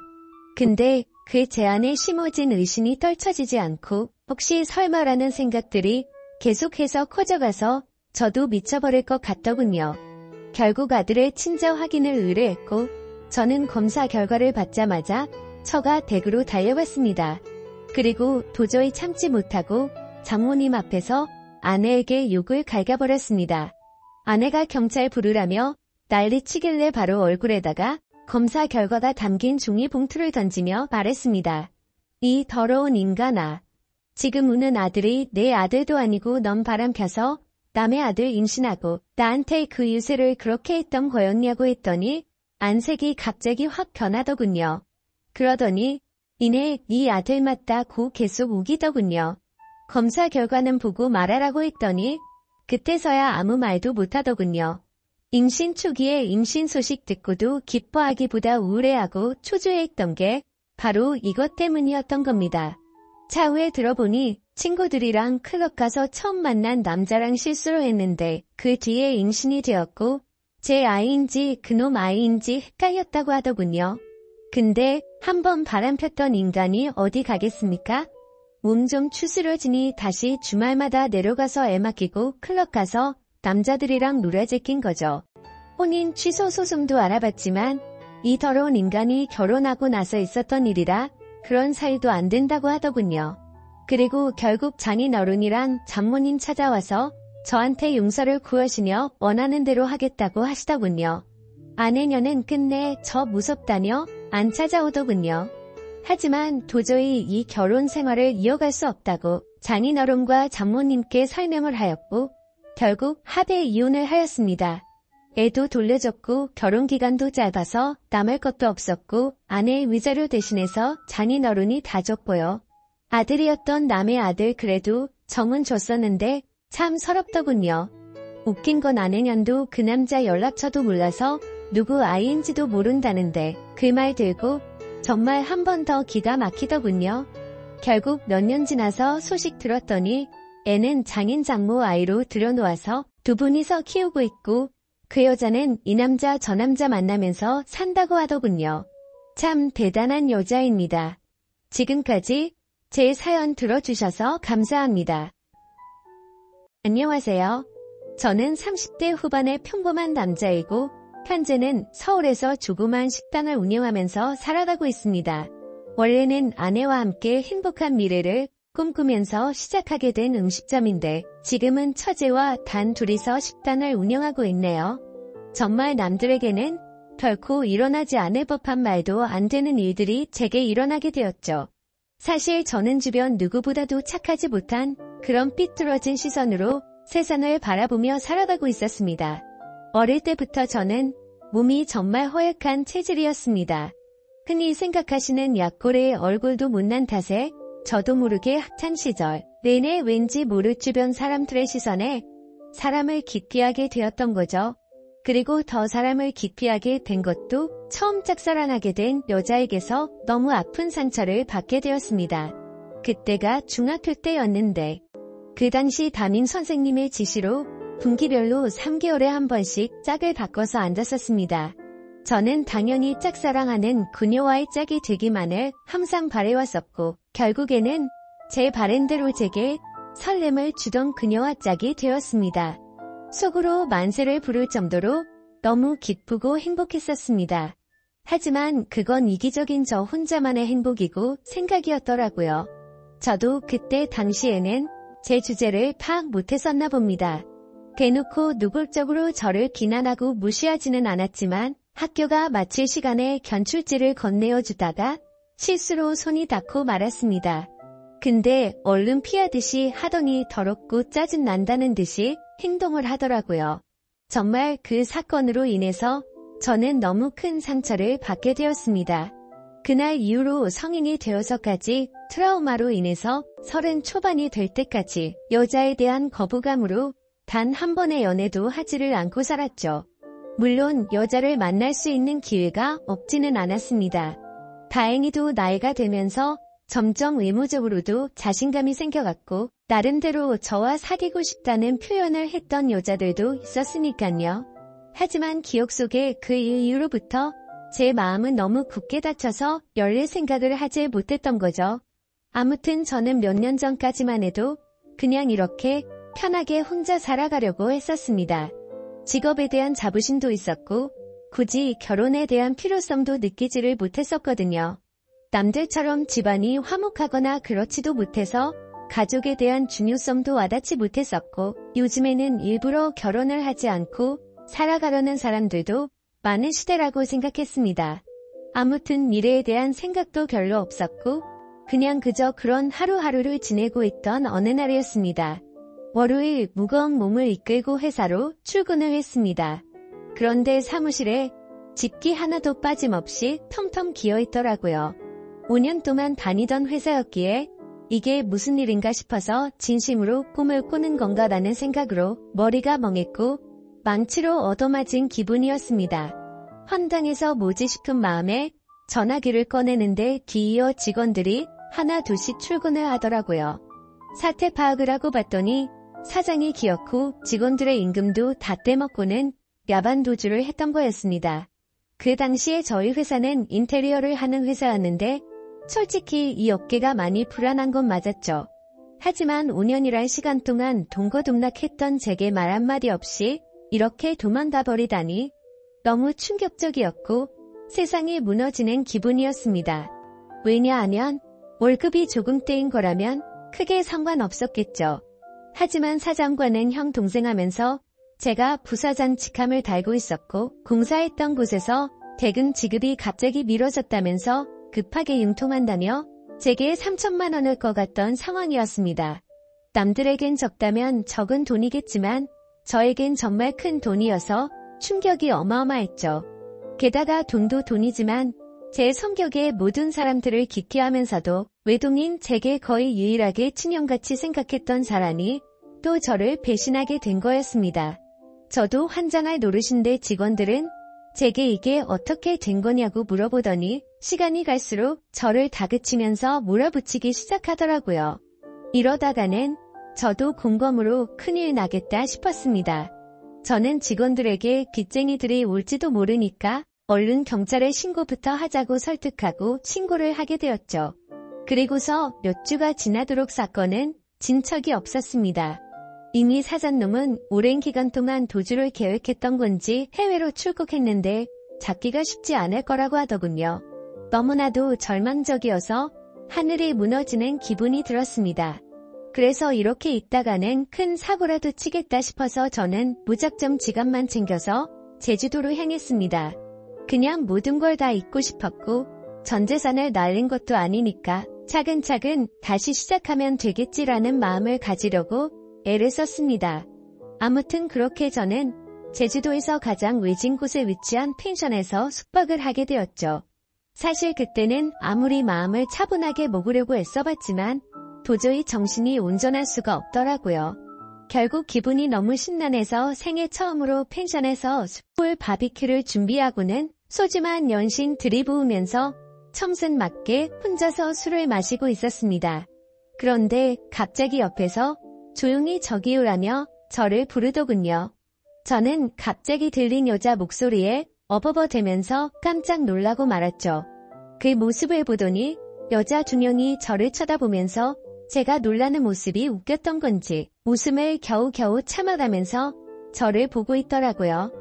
근데 그 제안에 심어진 의심이 떨쳐지지 않고 혹시 설마라는 생각들이 계속해서 커져가서 저도 미쳐버릴 것 같더군요. 결국 아들의 친자 확인을 의뢰했고 저는 검사 결과를 받자마자 처가 댁으로 달려갔습니다. 그리고 도저히 참지 못하고 장모님 앞에서 아내에게 욕을 갈겨버렸습니다. 아내가 경찰 부르라며 난리치길래 바로 얼굴에다가 검사 결과가 담긴 종이 봉투를 던지며 말했습니다. 이 더러운 인간아. 지금 우는 아들이 내 아들도 아니고 넌 바람 펴서 남의 아들 임신하고 나한테 그 유세를 그렇게 했던 거였냐고 했더니 안색이 갑자기 확 변하더군요. 그러더니 이내 네 아들 맞다고 계속 우기더군요. 검사 결과는 보고 말하라고 했더니 그때서야 아무 말도 못하더군요. 임신 초기에 임신 소식 듣고도 기뻐하기보다 우울해하고 초조해했던 게 바로 이것 때문이었던 겁니다. 차후에 들어보니 친구들이랑 클럽 가서 처음 만난 남자랑 실수로 했는데 그 뒤에 임신이 되었고 제 아이인지 그놈 아이인지 헷갈렸다고 하더군요. 근데 한번 바람폈던 인간이 어디 가겠습니까? 몸 좀 추스러지니 다시 주말마다 내려가서 애 맡기고 클럽 가서 남자들이랑 놀아제낀 거죠. 혼인 취소 소송도 알아봤지만 이 더러운 인간이 결혼하고 나서 있었던 일이라 그런 사이도 안 된다고 하더군요. 그리고 결국 장인어른이랑 장모님 찾아와서 저한테 용서를 구하시며 원하는 대로 하겠다고 하시더군요. 아내녀는 끝내 저 무섭다며 안 찾아오더군요. 하지만 도저히 이 결혼 생활을 이어갈 수 없다고 장인어른과 장모님께 설명을 하였고 결국 합의 이혼을 하였습니다. 애도 돌려줬고 결혼기간도 짧아서 남을 것도 없었고 아내의 위자료 대신해서 장인어른이 다 줬고요. 아들이었던 남의 아들 그래도 정은 줬었는데 참 서럽더군요. 웃긴 건 아내년도 그 남자 연락처도 몰라서 누구 아이인지도 모른다는데 그 말 들고 정말 한 번 더 기가 막히더군요. 결국 몇 년 지나서 소식 들었더니 애는 장인 장모 아이로 들여놓아서 두 분이서 키우고 있고 그 여자는 이 남자 저 남자 만나면서 산다고 하더군요. 참 대단한 여자입니다. 지금까지 제 사연 들어주셔서 감사합니다. 안녕하세요. 저는 30대 후반의 평범한 남자이고 현재는 서울에서 조그만 식당을 운영하면서 살아가고 있습니다. 원래는 아내와 함께 행복한 미래를 꿈꾸면서 시작하게 된 음식점인데 지금은 처제와 단 둘이서 식당을 운영하고 있네요. 정말 남들에게는 결코 일어나지 않을 법한 말도 안 되는 일들이 제게 일어나게 되었죠. 사실 저는 주변 누구보다도 착하지 못한 그런 삐뚤어진 시선으로 세상을 바라보며 살아가고 있었습니다. 어릴 때부터 저는 몸이 정말 허약한 체질이었습니다. 흔히 생각하시는 약고래의 얼굴도 못난 탓에 저도 모르게 학창시절 내내 왠지 모를 주변 사람들의 시선에 사람을 기피하게 되었던 거죠. 그리고 더 사람을 기피하게 된 것도 처음 짝사랑하게 된 여자에게서 너무 아픈 상처를 받게 되었습니다. 그때가 중학교 때였는데 그 당시 담임 선생님의 지시로 분기별로 3개월에 한 번씩 짝을 바꿔서 앉았었습니다. 저는 당연히 짝사랑하는 그녀와의 짝이 되기만을 항상 바래왔었고 결국에는 제 바램대로 제게 설렘을 주던 그녀와 짝이 되었습니다. 속으로 만세를 부를 정도로 너무 기쁘고 행복했었습니다. 하지만 그건 이기적인 저 혼자만의 행복이고 생각이었더라고요. 저도 그때 당시에는 제 주제를 파악 못했었나 봅니다. 대놓고 노골적으로 저를 비난하고 무시하지는 않았지만 학교가 마칠 시간에 견출지를 건네어 주다가 실수로 손이 닿고 말았습니다. 근데 얼른 피하듯이 하더니 더럽고 짜증난다는 듯이 행동을 하더라고요. 정말 그 사건으로 인해서 저는 너무 큰 상처를 받게 되었습니다. 그날 이후로 성인이 되어서까지 트라우마로 인해서 30 초반이 될 때까지 여자에 대한 거부감으로 단 한 번의 연애도 하지를 않고 살았죠. 물론 여자를 만날 수 있는 기회가 없지는 않았습니다. 다행히도 나이가 들면서 점점 외모적으로도 자신감이 생겨갔고 나름대로 저와 사귀고 싶다는 표현을 했던 여자들도 있었으니까요. 하지만 기억 속에 그 이후로부터 제 마음은 너무 굳게 닫혀서 열릴 생각을 하지 못했던 거죠. 아무튼 저는 몇 년 전까지만 해도 그냥 이렇게 편하게 혼자 살아가려고 했었습니다. 직업에 대한 자부심도 있었고 굳이 결혼에 대한 필요성도 느끼지를 못했었거든요. 남들처럼 집안이 화목하거나 그렇지도 못해서 가족에 대한 중요성도 와닿지 못했었고 요즘에는 일부러 결혼을 하지 않고 살아가려는 사람들도 많은 시대라고 생각했습니다. 아무튼 미래에 대한 생각도 별로 없었고 그냥 그저 그런 하루하루를 지내고 있던 어느 날이었습니다. 월요일 무거운 몸을 이끌고 회사로 출근을 했습니다. 그런데 사무실에 집기 하나도 빠짐없이 텅텅 비어 있더라고요. 5년 동안 다니던 회사였기에 이게 무슨 일인가 싶어서 진심으로 꿈을 꾸는 건가라는 생각으로 머리가 멍했고 망치로 얻어맞은 기분이었습니다. 황당해서 뭐지 싶은 마음에 전화기를 꺼내는데 뒤이어 직원들이 하나 둘씩 출근을 하더라고요. 사태 파악을 하고 봤더니 사장이 기어코 직원들의 임금도 다 떼먹고는 야반 도주를 했던 거였습니다. 그 당시에 저희 회사는 인테리어를 하는 회사였는데 솔직히 이 업계가 많이 불안한 건 맞았죠. 하지만 5년이란 시간 동안 동거동락했던 제게 말 한마디 없이 이렇게 도망가 버리다니 너무 충격적이었고 세상이 무너지는 기분이었습니다. 왜냐하면 월급이 조금 떼인 거라면 크게 상관없었겠죠. 하지만 사장과는 형 동생 하면서 제가 부사장 직함을 달고 있었고 공사했던 곳에서 대금 지급이 갑자기 미뤄졌다면서 급하게 융통한다며 제게 3천만 원을 꺼갔던 상황이었습니다. 남들에겐 적다면 적은 돈이겠지만 저에겐 정말 큰 돈이어서 충격이 어마어마했죠. 게다가 돈도 돈이지만 제 성격에 모든 사람들을 기피하면서도 외동인 제게 거의 유일하게 친형같이 생각했던 사람이 또 저를 배신하게 된 거였습니다. 저도 환장할 노릇인데 직원들은 제게 이게 어떻게 된 거냐고 물어보더니 시간이 갈수록 저를 다그치면서 몰아붙이기 시작하더라고요. 이러다가는 저도 공범으로 큰일 나겠다 싶었습니다. 저는 직원들에게 빚쟁이들이 올지도 모르니까 얼른 경찰에 신고부터 하자고 설득하고 신고를 하게 되었죠. 그리고서 몇 주가 지나도록 사건은 진척이 없었습니다. 이미 사장놈은 오랜 기간 동안 도주를 계획했던 건지 해외로 출국했는데 잡기가 쉽지 않을 거라고 하더군요. 너무나도 절망적이어서 하늘이 무너지는 기분이 들었습니다. 그래서 이렇게 있다가는 큰 사고라도 치겠다 싶어서 저는 무작정 지갑만 챙겨서 제주도로 향했습니다. 그냥 모든 걸 다 잊고 싶었고 전 재산을 날린 것도 아니니까 차근차근 다시 시작하면 되겠지라는 마음을 가지려고 애를 썼습니다. 아무튼 그렇게 저는 제주도에서 가장 외진 곳에 위치한 펜션에서 숙박을 하게 되었죠. 사실 그때는 아무리 마음을 차분하게 먹으려고 애써봤지만 도저히 정신이 온전할 수가 없더라고요. 결국 기분이 너무 심란해서 생애 처음으로 펜션에서 숯불 바비큐를 준비하고는 소주만 연신 들이부으면서 청승 맞게 혼자서 술을 마시고 있었습니다. 그런데 갑자기 옆에서 조용히 저기 오라며 저를 부르더군요. 저는 갑자기 들린 여자 목소리에 어버버대면서 깜짝 놀라고 말았죠. 그 모습을 보더니 여자 두 명이 저를 쳐다보면서 제가 놀라는 모습이 웃겼던 건지 웃음을 겨우겨우 참아가면서 저를 보고 있더라고요.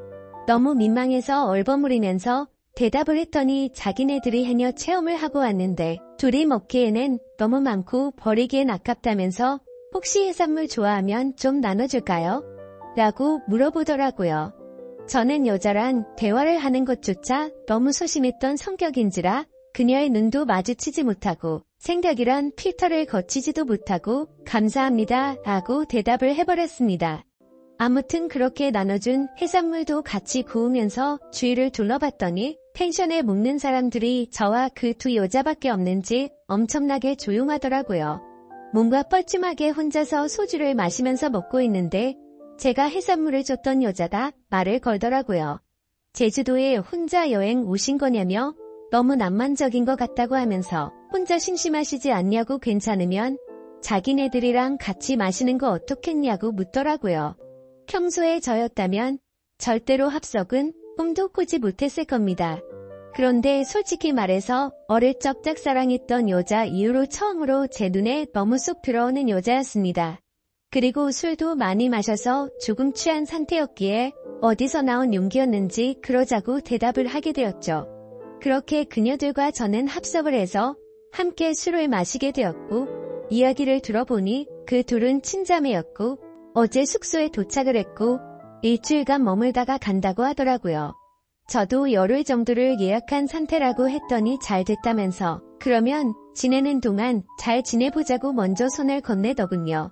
너무 민망해서 얼버무리면서 대답을 했더니 자기네들이 해녀 체험을 하고 왔는데 둘이 먹기에는 너무 많고 버리기엔 아깝다면서 혹시 해산물 좋아하면 좀 나눠줄까요? 라고 물어보더라고요. 저는 여자랑 대화를 하는 것조차 너무 소심했던 성격인지라 그녀의 눈도 마주치지 못하고 생각이란 필터를 거치지도 못하고 감사합니다 하고 대답을 해버렸습니다. 아무튼 그렇게 나눠준 해산물도 같이 구우면서 주위를 둘러봤더니 펜션에 묵는 사람들이 저와 그 두 여자밖에 없는지 엄청나게 조용하더라고요. 뭔가 뻘쭘하게 혼자서 소주를 마시면서 먹고 있는데 제가 해산물을 줬던 여자가 말을 걸더라고요. 제주도에 혼자 여행 오신 거냐며 너무 낭만적인 것 같다고 하면서 혼자 심심하시지 않냐고 괜찮으면 자기네들이랑 같이 마시는 거 어떻겠냐고 묻더라고요. 평소에 저였다면 절대로 합석은 꿈도 꾸지 못했을 겁니다. 그런데 솔직히 말해서 어릴 적 짝사랑했던 여자 이후로 처음으로 제 눈에 너무 쏙 들어오는 여자였습니다. 그리고 술도 많이 마셔서 조금 취한 상태였기에 어디서 나온 용기였는지 그러자고 대답을 하게 되었죠. 그렇게 그녀들과 저는 합석을 해서 함께 술을 마시게 되었고 이야기를 들어보니 그 둘은 친자매였고 어제 숙소에 도착을 했고 일주일간 머물다가 간다고 하더라고요. 저도 열흘 정도를 예약한 상태라고 했더니 잘 됐다면서 그러면 지내는 동안 잘 지내보자고 먼저 손을 건네더군요.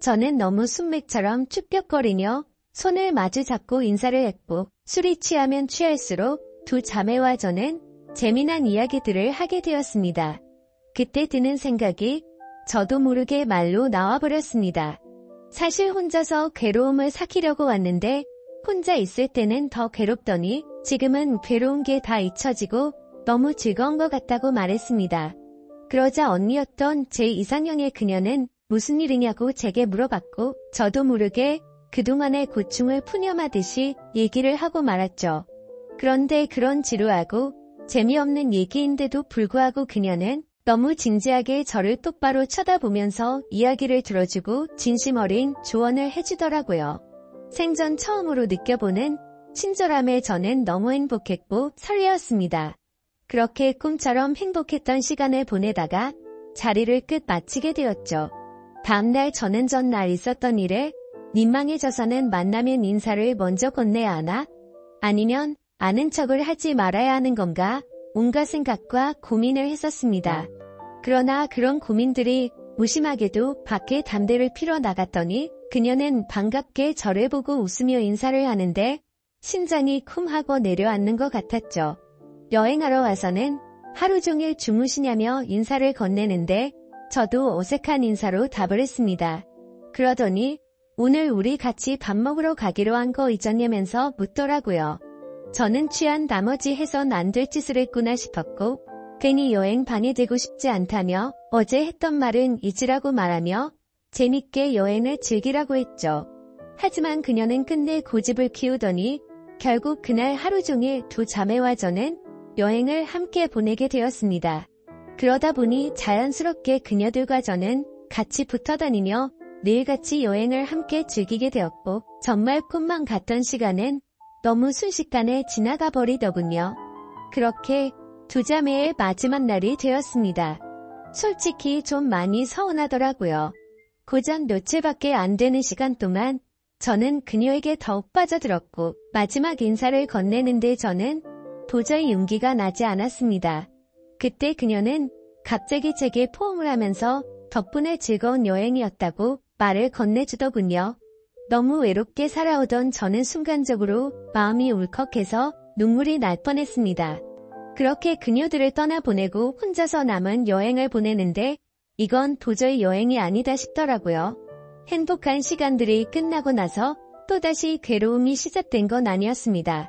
저는 너무 순맥처럼 쭈뼛거리며 손을 마주 잡고 인사를 했고 술이 취하면 취할수록 두 자매와 저는 재미난 이야기들을 하게 되었습니다. 그때 드는 생각이 저도 모르게 말로 나와버렸습니다. 사실 혼자서 괴로움을 삭히려고 왔는데 혼자 있을 때는 더 괴롭더니 지금은 괴로운 게 다 잊혀지고 너무 즐거운 것 같다고 말했습니다. 그러자 언니였던 제 이상형의 그녀는 무슨 일이냐고 제게 물어봤고 저도 모르게 그동안의 고충을 푸념하듯이 얘기를 하고 말았죠. 그런데 그런 지루하고 재미없는 얘기인데도 불구하고 그녀는 너무 진지하게 저를 똑바로 쳐다보면서 이야기를 들어주고 진심 어린 조언을 해주더라고요. 생전 처음으로 느껴보는 친절함에 저는 너무 행복했고 설레었습니다. 그렇게 꿈처럼 행복했던 시간을 보내다가 자리를 끝 마치게 되었죠. 다음날 저는 전날 있었던 일에 민망해져서는 만나면 인사를 먼저 건네야 하나? 아니면 아는 척을 하지 말아야 하는 건가? 온갖 생각과 고민을 했었습니다. 그러나 그런 고민들이 무심하게도 밖에 담배를 피러 나갔더니 그녀는 반갑게 저를 보고 웃으며 인사를 하는데 심장이 쿵 하고 내려앉는 것 같았죠. 여행하러 와서는 하루 종일 주무시냐며 인사를 건네는데 저도 어색한 인사로 답을 했습니다. 그러더니 오늘 우리 같이 밥 먹으러 가기로 한 거 잊었냐면서 묻더라고요. 저는 취한 나머지 해선 안 될 짓을 했구나 싶었고 괜히 여행 방해되고 싶지 않다며 어제 했던 말은 잊으라고 말하며 재밌게 여행을 즐기라고 했죠. 하지만 그녀는 끝내 고집을 키우더니 결국 그날 하루 종일 두 자매와 저는 여행을 함께 보내게 되었습니다. 그러다 보니 자연스럽게 그녀들과 저는 같이 붙어 다니며 매일같이 여행을 함께 즐기게 되었고 정말 꿈만 같던 시간은 너무 순식간에 지나가 버리더군요. 그렇게 두 자매의 마지막 날이 되었습니다. 솔직히 좀 많이 서운하더라고요. 고작 며칠밖에 안 되는 시간 동안 저는 그녀에게 더욱 빠져들었고 마지막 인사를 건네는데 저는 도저히 용기가 나지 않았습니다. 그때 그녀는 갑자기 제게 포옹을 하면서 덕분에 즐거운 여행이었다고 말을 건네주더군요. 너무 외롭게 살아오던 저는 순간적으로 마음이 울컥해서 눈물이 날 뻔했습니다. 그렇게 그녀들을 떠나보내고 혼자서 남은 여행을 보내는데 이건 도저히 여행이 아니다 싶더라고요. 행복한 시간들이 끝나고 나서 또다시 괴로움이 시작된 건 아니었습니다.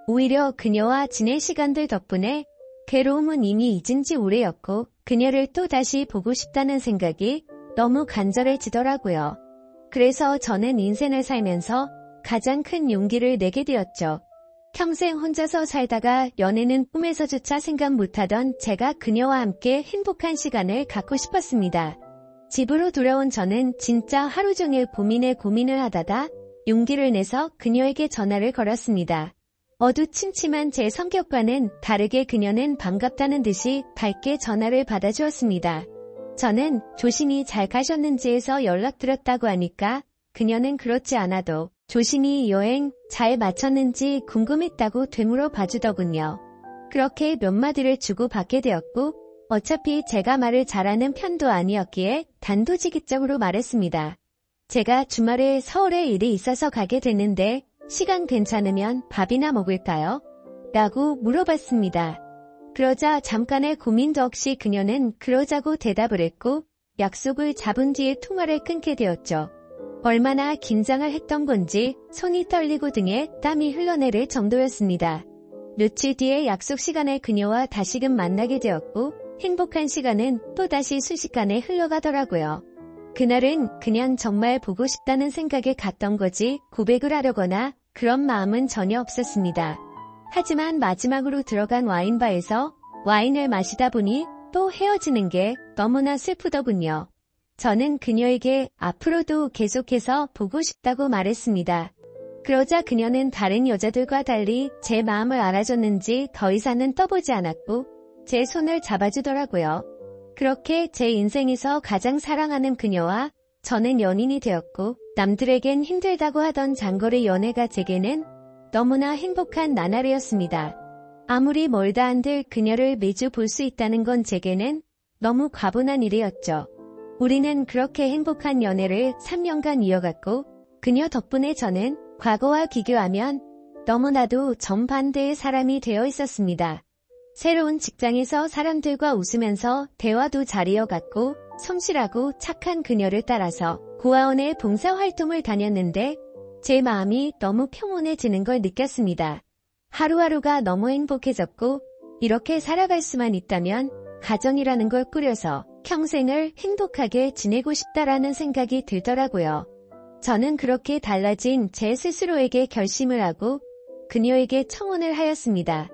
오히려 그녀와 지낸 시간들 덕분에 괴로움은 이미 잊은 지 오래였고 그녀를 또다시 보고 싶다는 생각이 너무 간절해지더라고요. 그래서 저는 인생을 살면서 가장 큰 용기를 내게 되었죠. 평생 혼자서 살다가 연애는 꿈에서조차 생각 못하던 제가 그녀와 함께 행복한 시간을 갖고 싶었습니다. 집으로 돌아온 저는 진짜 하루 종일 고민을 하다가 용기를 내서 그녀에게 전화를 걸었습니다. 어두침침한 제 성격과는 다르게 그녀는 반갑다는 듯이 밝게 전화를 받아주었습니다. 저는 조심히 잘 가셨는지 해서 연락드렸다고 하니까 그녀는 그렇지 않아도 조심히 여행 잘 마쳤는지 궁금했다고 되물어 봐주더군요. 그렇게 몇 마디를 주고받게 되었고 어차피 제가 말을 잘하는 편도 아니었기에 단도직입적으로 말했습니다. 제가 주말에 서울에 일이 있어서 가게 되는데 시간 괜찮으면 밥이나 먹을까요? 라고 물어봤습니다. 그러자 잠깐의 고민도 없이 그녀는 그러자고 대답을 했고 약속을 잡은 뒤에 통화를 끊게 되었죠. 얼마나 긴장을 했던 건지 손이 떨리고 등에 땀이 흘러내릴 정도였습니다. 며칠 뒤에 약속 시간에 그녀와 다시금 만나게 되었고 행복한 시간은 또다시 순식간에 흘러가더라고요. 그날은 그냥 정말 보고 싶다는 생각에 갔던 거지 고백을 하려거나 그런 마음은 전혀 없었습니다. 하지만 마지막으로 들어간 와인바에서 와인을 마시다 보니 또 헤어지는 게 너무나 슬프더군요. 저는 그녀에게 앞으로도 계속해서 보고 싶다고 말했습니다. 그러자 그녀는 다른 여자들과 달리 제 마음을 알아줬는지 더 이상은 떠보지 않았고 제 손을 잡아주더라고요. 그렇게 제 인생에서 가장 사랑하는 그녀와 저는 연인이 되었고 남들에겐 힘들다고 하던 장거리 연애가 제게는 너무나 행복한 나날이었습니다. 아무리 멀다 한들 그녀를 매주 볼 수 있다는 건 제게는 너무 과분한 일이었죠. 우리는 그렇게 행복한 연애를 3년간 이어갔고 그녀 덕분에 저는 과거와 비교하면 너무나도 정반대의 사람이 되어 있었습니다. 새로운 직장에서 사람들과 웃으면서 대화도 잘 이어갔고 성실하고 착한 그녀를 따라서 고아원에 봉사활동을 다녔는데 제 마음이 너무 평온해지는 걸 느꼈습니다. 하루하루가 너무 행복해졌고 이렇게 살아갈 수만 있다면 가정이라는 걸 꾸려서 평생을 행복하게 지내고 싶다라는 생각이 들더라고요. 저는 그렇게 달라진 제 스스로에게 결심을 하고 그녀에게 청혼을 하였습니다.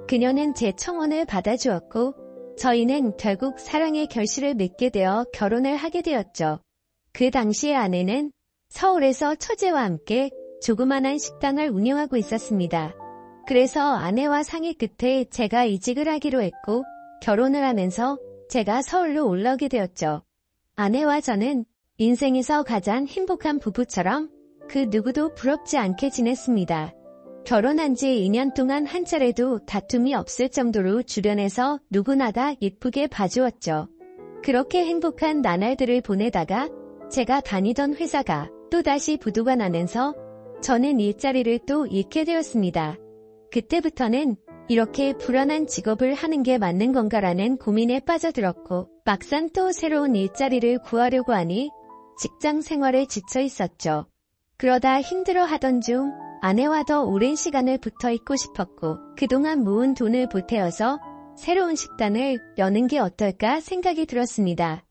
그녀는 제 청혼을 받아주었고 저희는 결국 사랑의 결실을 맺게 되어 결혼을 하게 되었죠. 그 당시에 아내는 서울에서 처제와 함께 조그만한 식당을 운영하고 있었습니다. 그래서 아내와 상의 끝에 제가 이직을 하기로 했고 결혼을 하면서 제가 서울로 올라오게 되었죠. 아내와 저는 인생에서 가장 행복한 부부처럼 그 누구도 부럽지 않게 지냈습니다. 결혼한 지 2년 동안 한 차례도 다툼이 없을 정도로 주변에서 누구나 다 예쁘게 봐주었죠. 그렇게 행복한 나날들을 보내다가 제가 다니던 회사가 또다시 부도가 나면서 저는 일자리를 또 잃게 되었습니다. 그때부터는 이렇게 불안한 직업을 하는 게 맞는 건가라는 고민에 빠져들었고 막상 또 새로운 일자리를 구하려고 하니 직장 생활에 지쳐 있었죠. 그러다 힘들어하던 중 아내와 더 오랜 시간을 붙어 있고 싶었고 그동안 모은 돈을 보태어서 새로운 식당을 여는 게 어떨까 생각이 들었습니다.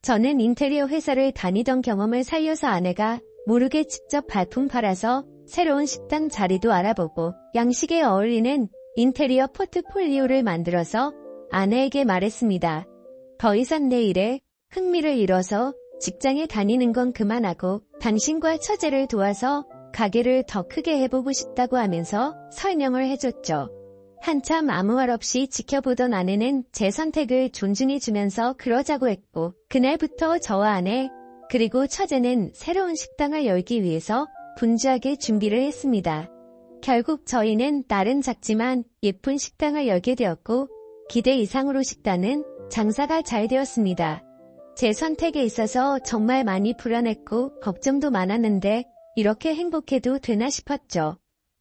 저는 인테리어 회사를 다니던 경험을 살려서 아내가 모르게 직접 발품 팔아서 새로운 식당 자리도 알아보고 양식에 어울리는 인테리어 포트폴리오를 만들어서 아내에게 말했습니다. 더 이상 내 일에 흥미를 잃어서 직장에 다니는 건 그만하고 당신과 처제를 도와서 가게를 더 크게 해보고 싶다고 하면서 설명을 해줬죠. 한참 아무 말 없이 지켜보던 아내는 제 선택을 존중해주면서 그러자고 했고 그날부터 저와 아내 그리고 처제는 새로운 식당을 열기 위해서 분주하게 준비를 했습니다. 결국 저희는 나름 작지만 예쁜 식당을 열게 되었고 기대 이상으로 식당은 장사가 잘 되었습니다. 제 선택에 있어서 정말 많이 불안했고 걱정도 많았는데 이렇게 행복해도 되나 싶었죠.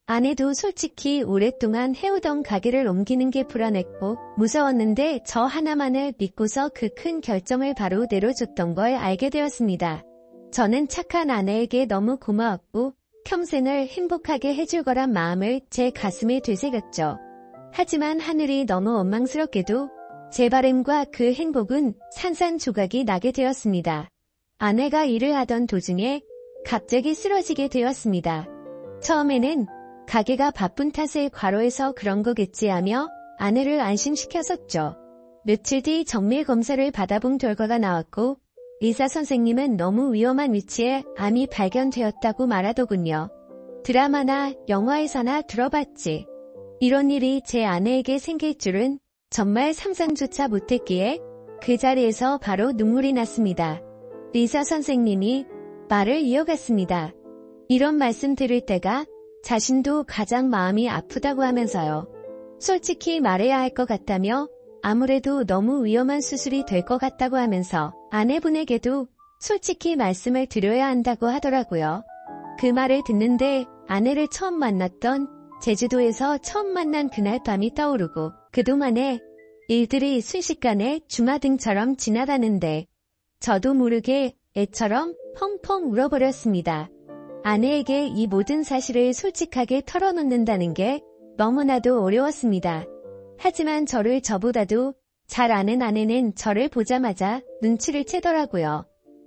아내도 솔직히 오랫동안 해오던 가게를 옮기는 게 불안했고 무서웠는데 저 하나만을 믿고서 그 큰 결정을 바로 내려줬던 걸 알게 되었습니다. 저는 착한 아내에게 너무 고마웠고 평생을 행복하게 해줄 거란 마음을 제 가슴에 되새겼죠. 하지만 하늘이 너무 원망스럽게도 제 바람과 그 행복은 산산조각이 나게 되었습니다. 아내가 일을 하던 도중에 갑자기 쓰러지게 되었습니다. 처음에는 가게가 바쁜 탓에 과로해서 그런 거겠지 하며 아내를 안심시켰었죠. 며칠 뒤 정밀 검사를 받아본 결과가 나왔고 의사 선생님은 너무 위험한 위치에 암이 발견되었다고 말하더군요. 드라마나 영화에서나 들어봤지. 이런 일이 제 아내에게 생길 줄은 정말 상상조차 못했기에 그 자리에서 바로 눈물이 났습니다. 의사 선생님이 말을 이어갔습니다. 이런 말씀 들을 때가 자신도 가장 마음이 아프다고 하면서요. 솔직히 말해야 할 것 같다며 아무래도 너무 위험한 수술이 될 것 같다고 하면서 아내분에게도 솔직히 말씀을 드려야 한다고 하더라고요. 그 말을 듣는데 아내를 처음 만났던 제주도에서 처음 만난 그날 밤이 떠오르고 그동안의 일들이 순식간에 주마등처럼 지나가는데 저도 모르게 애처럼 펑펑 울어버렸습니다. 아내에게 이 모든 사실을 솔직하게 털어놓는다는 게 너무나도 어려웠습니다. 하지만 저를 저보다도 잘 아는 아내는 저를 보자마자 눈치를 채더라고요.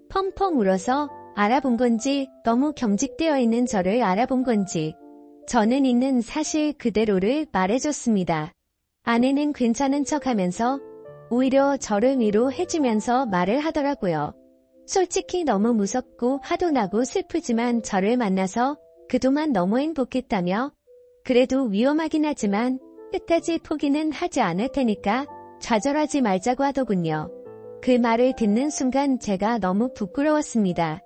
펑펑 울어서 알아본 건지 너무 경직되어 있는 저를 알아본 건지 저는 있는 사실 그대로를 말해줬습니다. 아내는 괜찮은 척하면서 오히려 저를 위로해주면서 말을 하더라고요. 솔직히 너무 무섭고 화도 나고 슬프지만 저를 만나서 그동안 너무 행복했다며 그래도 위험하긴 하지만 끝까지 포기는 하지 않을 테니까 좌절하지 말자고 하더군요. 그 말을 듣는 순간 제가 너무 부끄러웠습니다.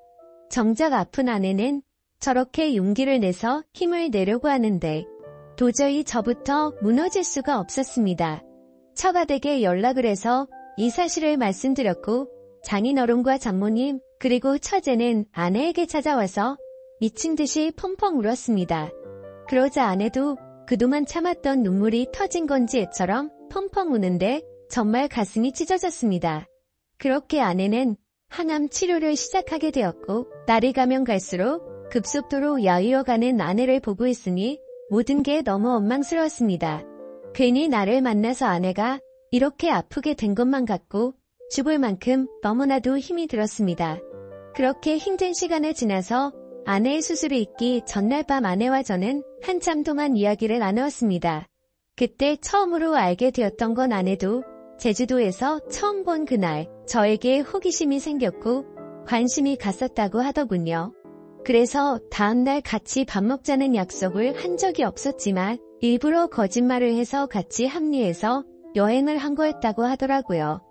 정작 아픈 아내는 저렇게 용기를 내서 힘을 내려고 하는데 도저히 저부터 무너질 수가 없었습니다. 처가댁에 연락을 해서 이 사실을 말씀드렸고 장인어른과 장모님 그리고 처제는 아내에게 찾아와서 미친 듯이 펑펑 울었습니다. 그러자 아내도 그동안 참았던 눈물이 터진 건지 애처럼 펑펑 우는데 정말 가슴이 찢어졌습니다. 그렇게 아내는 항암 치료를 시작하게 되었고 날이 가면 갈수록 급속도로 야위어가는 아내를 보고 있으니 모든 게 너무 원망스러웠습니다. 괜히 나를 만나서 아내가 이렇게 아프게 된 것만 같고 죽을 만큼 너무나도 힘이 들었습니다. 그렇게 힘든 시간을 지나서 아내의 수술이 있기 전날 밤 아내와 저는 한참 동안 이야기를 나누었습니다. 그때 처음으로 알게 되었던 건 아내도 제주도에서 처음 본 그날 저에게 호기심이 생겼고 관심이 갔었다고 하더군요. 그래서 다음날 같이 밥 먹자는 약속을 한 적이 없었지만 일부러 거짓말을 해서 같이 합리해서 여행을 한 거였다고 하더라고요.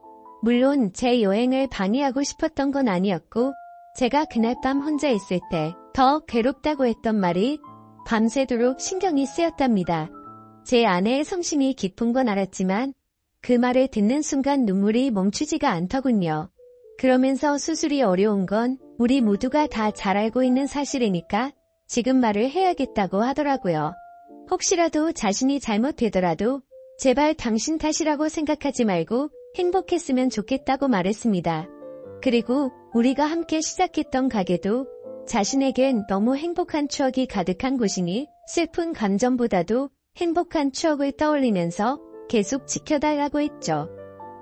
물론 제 여행을 방해하고 싶었던 건 아니었고 제가 그날 밤 혼자 있을 때 더 괴롭다고 했던 말이 밤새도록 신경이 쓰였답니다. 제 아내의 성심이 깊은 건 알았지만 그 말을 듣는 순간 눈물이 멈추지가 않더군요. 그러면서 수술이 어려운 건 우리 모두가 다 잘 알고 있는 사실이니까 지금 말을 해야겠다고 하더라고요. 혹시라도 자신이 잘못되더라도 제발 당신 탓이라고 생각하지 말고 행복했으면 좋겠다고 말했습니다. 그리고 우리가 함께 시작했던 가게도 자신에겐 너무 행복한 추억이 가득한 곳이니 슬픈 감정보다도 행복한 추억을 떠올리면서 계속 지켜달라고 했죠.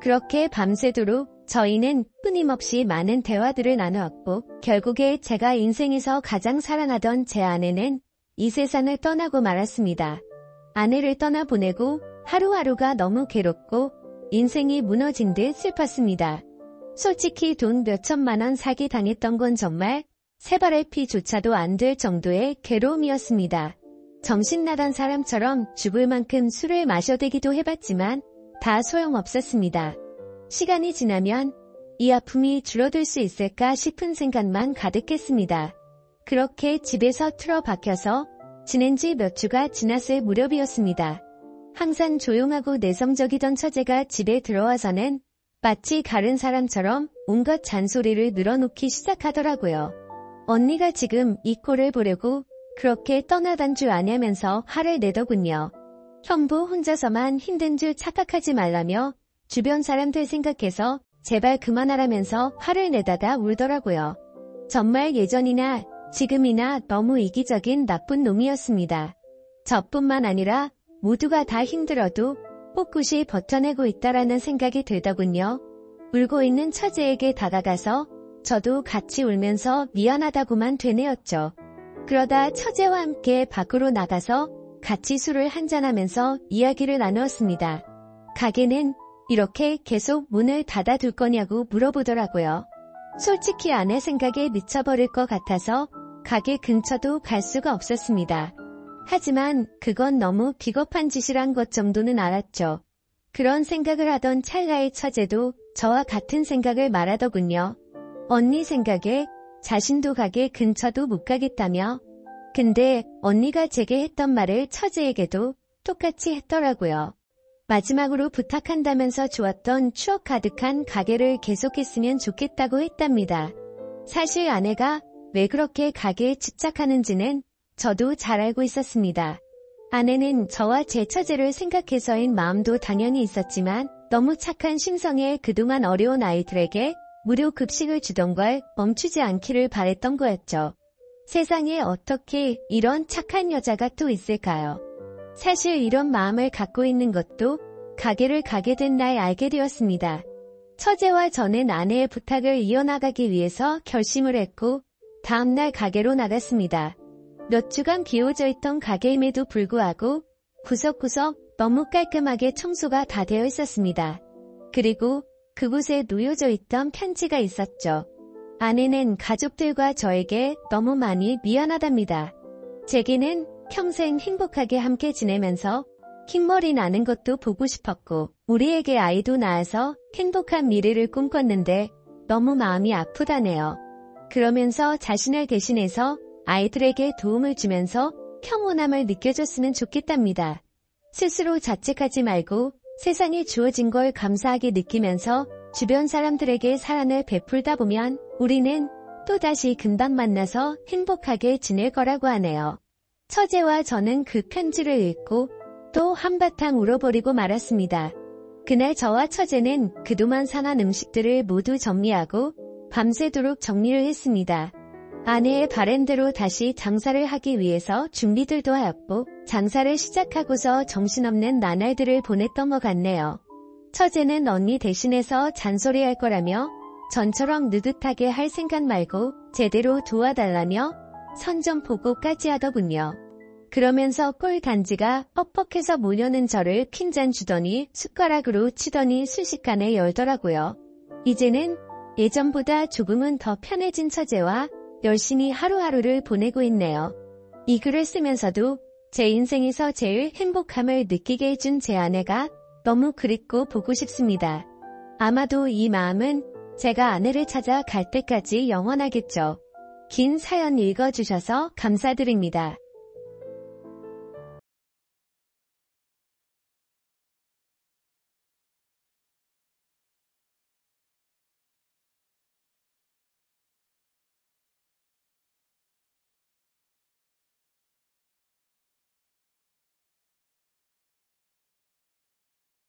그렇게 밤새도록 저희는 끊임없이 많은 대화들을 나누었고 결국에 제가 인생에서 가장 사랑하던 제 아내는 이 세상을 떠나고 말았습니다. 아내를 떠나보내고 하루하루가 너무 괴롭고 인생이 무너진 듯 슬펐습니다. 솔직히 돈 몇천만 원 사기 당했던 건 정말 세 발의 피조차도 안 될 정도의 괴로움이었습니다. 정신나간 사람처럼 죽을 만큼 술을 마셔대기도 해봤지만 다 소용없었습니다. 시간이 지나면 이 아픔이 줄어들 수 있을까 싶은 생각만 가득했습니다. 그렇게 집에서 틀어박혀서 지낸 지 몇 주가 지났을 무렵이었습니다. 항상 조용하고 내성적이던 처제가 집에 들어와서는 마치 다른 사람처럼 온갖 잔소리를 늘어놓기 시작하더라고요. 언니가 지금 이 꼴을 보려고 그렇게 떠나단 줄 아냐면서 화를 내더군요. 형부 혼자서만 힘든 줄 착각하지 말라며 주변 사람들 생각해서 제발 그만하라면서 화를 내다가 울더라고요. 정말 예전이나 지금이나 너무 이기적인 나쁜 놈이었습니다. 저뿐만 아니라 모두가 다 힘들어도 꿋꿋이 버텨내고 있다라는 생각이 들더군요. 울고 있는 처제에게 다가가서 저도 같이 울면서 미안하다고만 되뇌었죠. 그러다 처제와 함께 밖으로 나가서 같이 술을 한잔하면서 이야기를 나누었습니다. 가게는 이렇게 계속 문을 닫아둘 거냐고 물어보더라고요. 솔직히 아내 생각에 미쳐버릴 것 같아서 가게 근처도 갈 수가 없었습니다. 하지만 그건 너무 비겁한 짓이란 것 정도는 알았죠. 그런 생각을 하던 찰나의 처제도 저와 같은 생각을 말하더군요. 언니 생각에 자신도 가게 근처도 못 가겠다며. 근데 언니가 제게 했던 말을 처제에게도 똑같이 했더라고요. 마지막으로 부탁한다면서 좋았던 추억 가득한 가게를 계속했으면 좋겠다고 했답니다. 사실 아내가 왜 그렇게 가게에 집착하는지는 저도 잘 알고 있었습니다. 아내는 저와 제 처제를 생각해서인 마음도 당연히 있었지만 너무 착한 심성에 그동안 어려운 아이들에게 무료 급식을 주던 걸 멈추지 않기를 바랬던 거였죠. 세상에 어떻게 이런 착한 여자가 또 있을까요? 사실 이런 마음을 갖고 있는 것도 가게를 가게 된 날 알게 되었습니다. 처제와 저는 아내의 부탁을 이어나가기 위해서 결심을 했고 다음날 가게로 나갔습니다. 몇 주간 비워져 있던 가게임에도 불구하고 구석구석 너무 깔끔하게 청소가 다 되어 있었습니다. 그리고 그곳에 놓여져 있던 편지가 있었죠. 아내는 가족들과 저에게 너무 많이 미안하답니다. 제게는 평생 행복하게 함께 지내면서 흰머리 나는 것도 보고 싶었고 우리에게 아이도 낳아서 행복한 미래를 꿈꿨는데 너무 마음이 아프다네요. 그러면서 자신을 대신해서 아이들에게 도움을 주면서 평온함을 느껴줬으면 좋겠답니다. 스스로 자책하지 말고 세상에 주어진 걸 감사하게 느끼면서 주변 사람들에게 사랑을 베풀다 보면 우리는 또다시 금방 만나서 행복하게 지낼 거라고 하네요. 처제와 저는 그 편지를 읽고 또 한바탕 울어버리고 말았습니다. 그날 저와 처제는 그동안 상한 음식들을 모두 정리하고 밤새도록 정리를 했습니다. 아내의 바램대로 다시 장사를 하기 위해서 준비들도 하였고 장사를 시작하고서 정신없는 나날들을 보냈던 것 같네요. 처제는 언니 대신해서 잔소리할 거라며 전처럼 느긋하게 할 생각 말고 제대로 도와달라며 선 좀 보고까지 하더군요. 그러면서 꼴 간지가 뻑뻑해서 모려는 저를 핀잔 주더니 숟가락으로 치더니 순식간에 열더라고요. 이제는 예전보다 조금은 더 편해진 처제와 열심히 하루하루를 보내고 있네요. 이 글을 쓰면서도 제 인생에서 제일 행복함을 느끼게 해준 제 아내가 너무 그립고 보고 싶습니다. 아마도 이 마음은 제가 아내를 찾아 갈 때까지 영원하겠죠. 긴 사연 읽어주셔서 감사드립니다.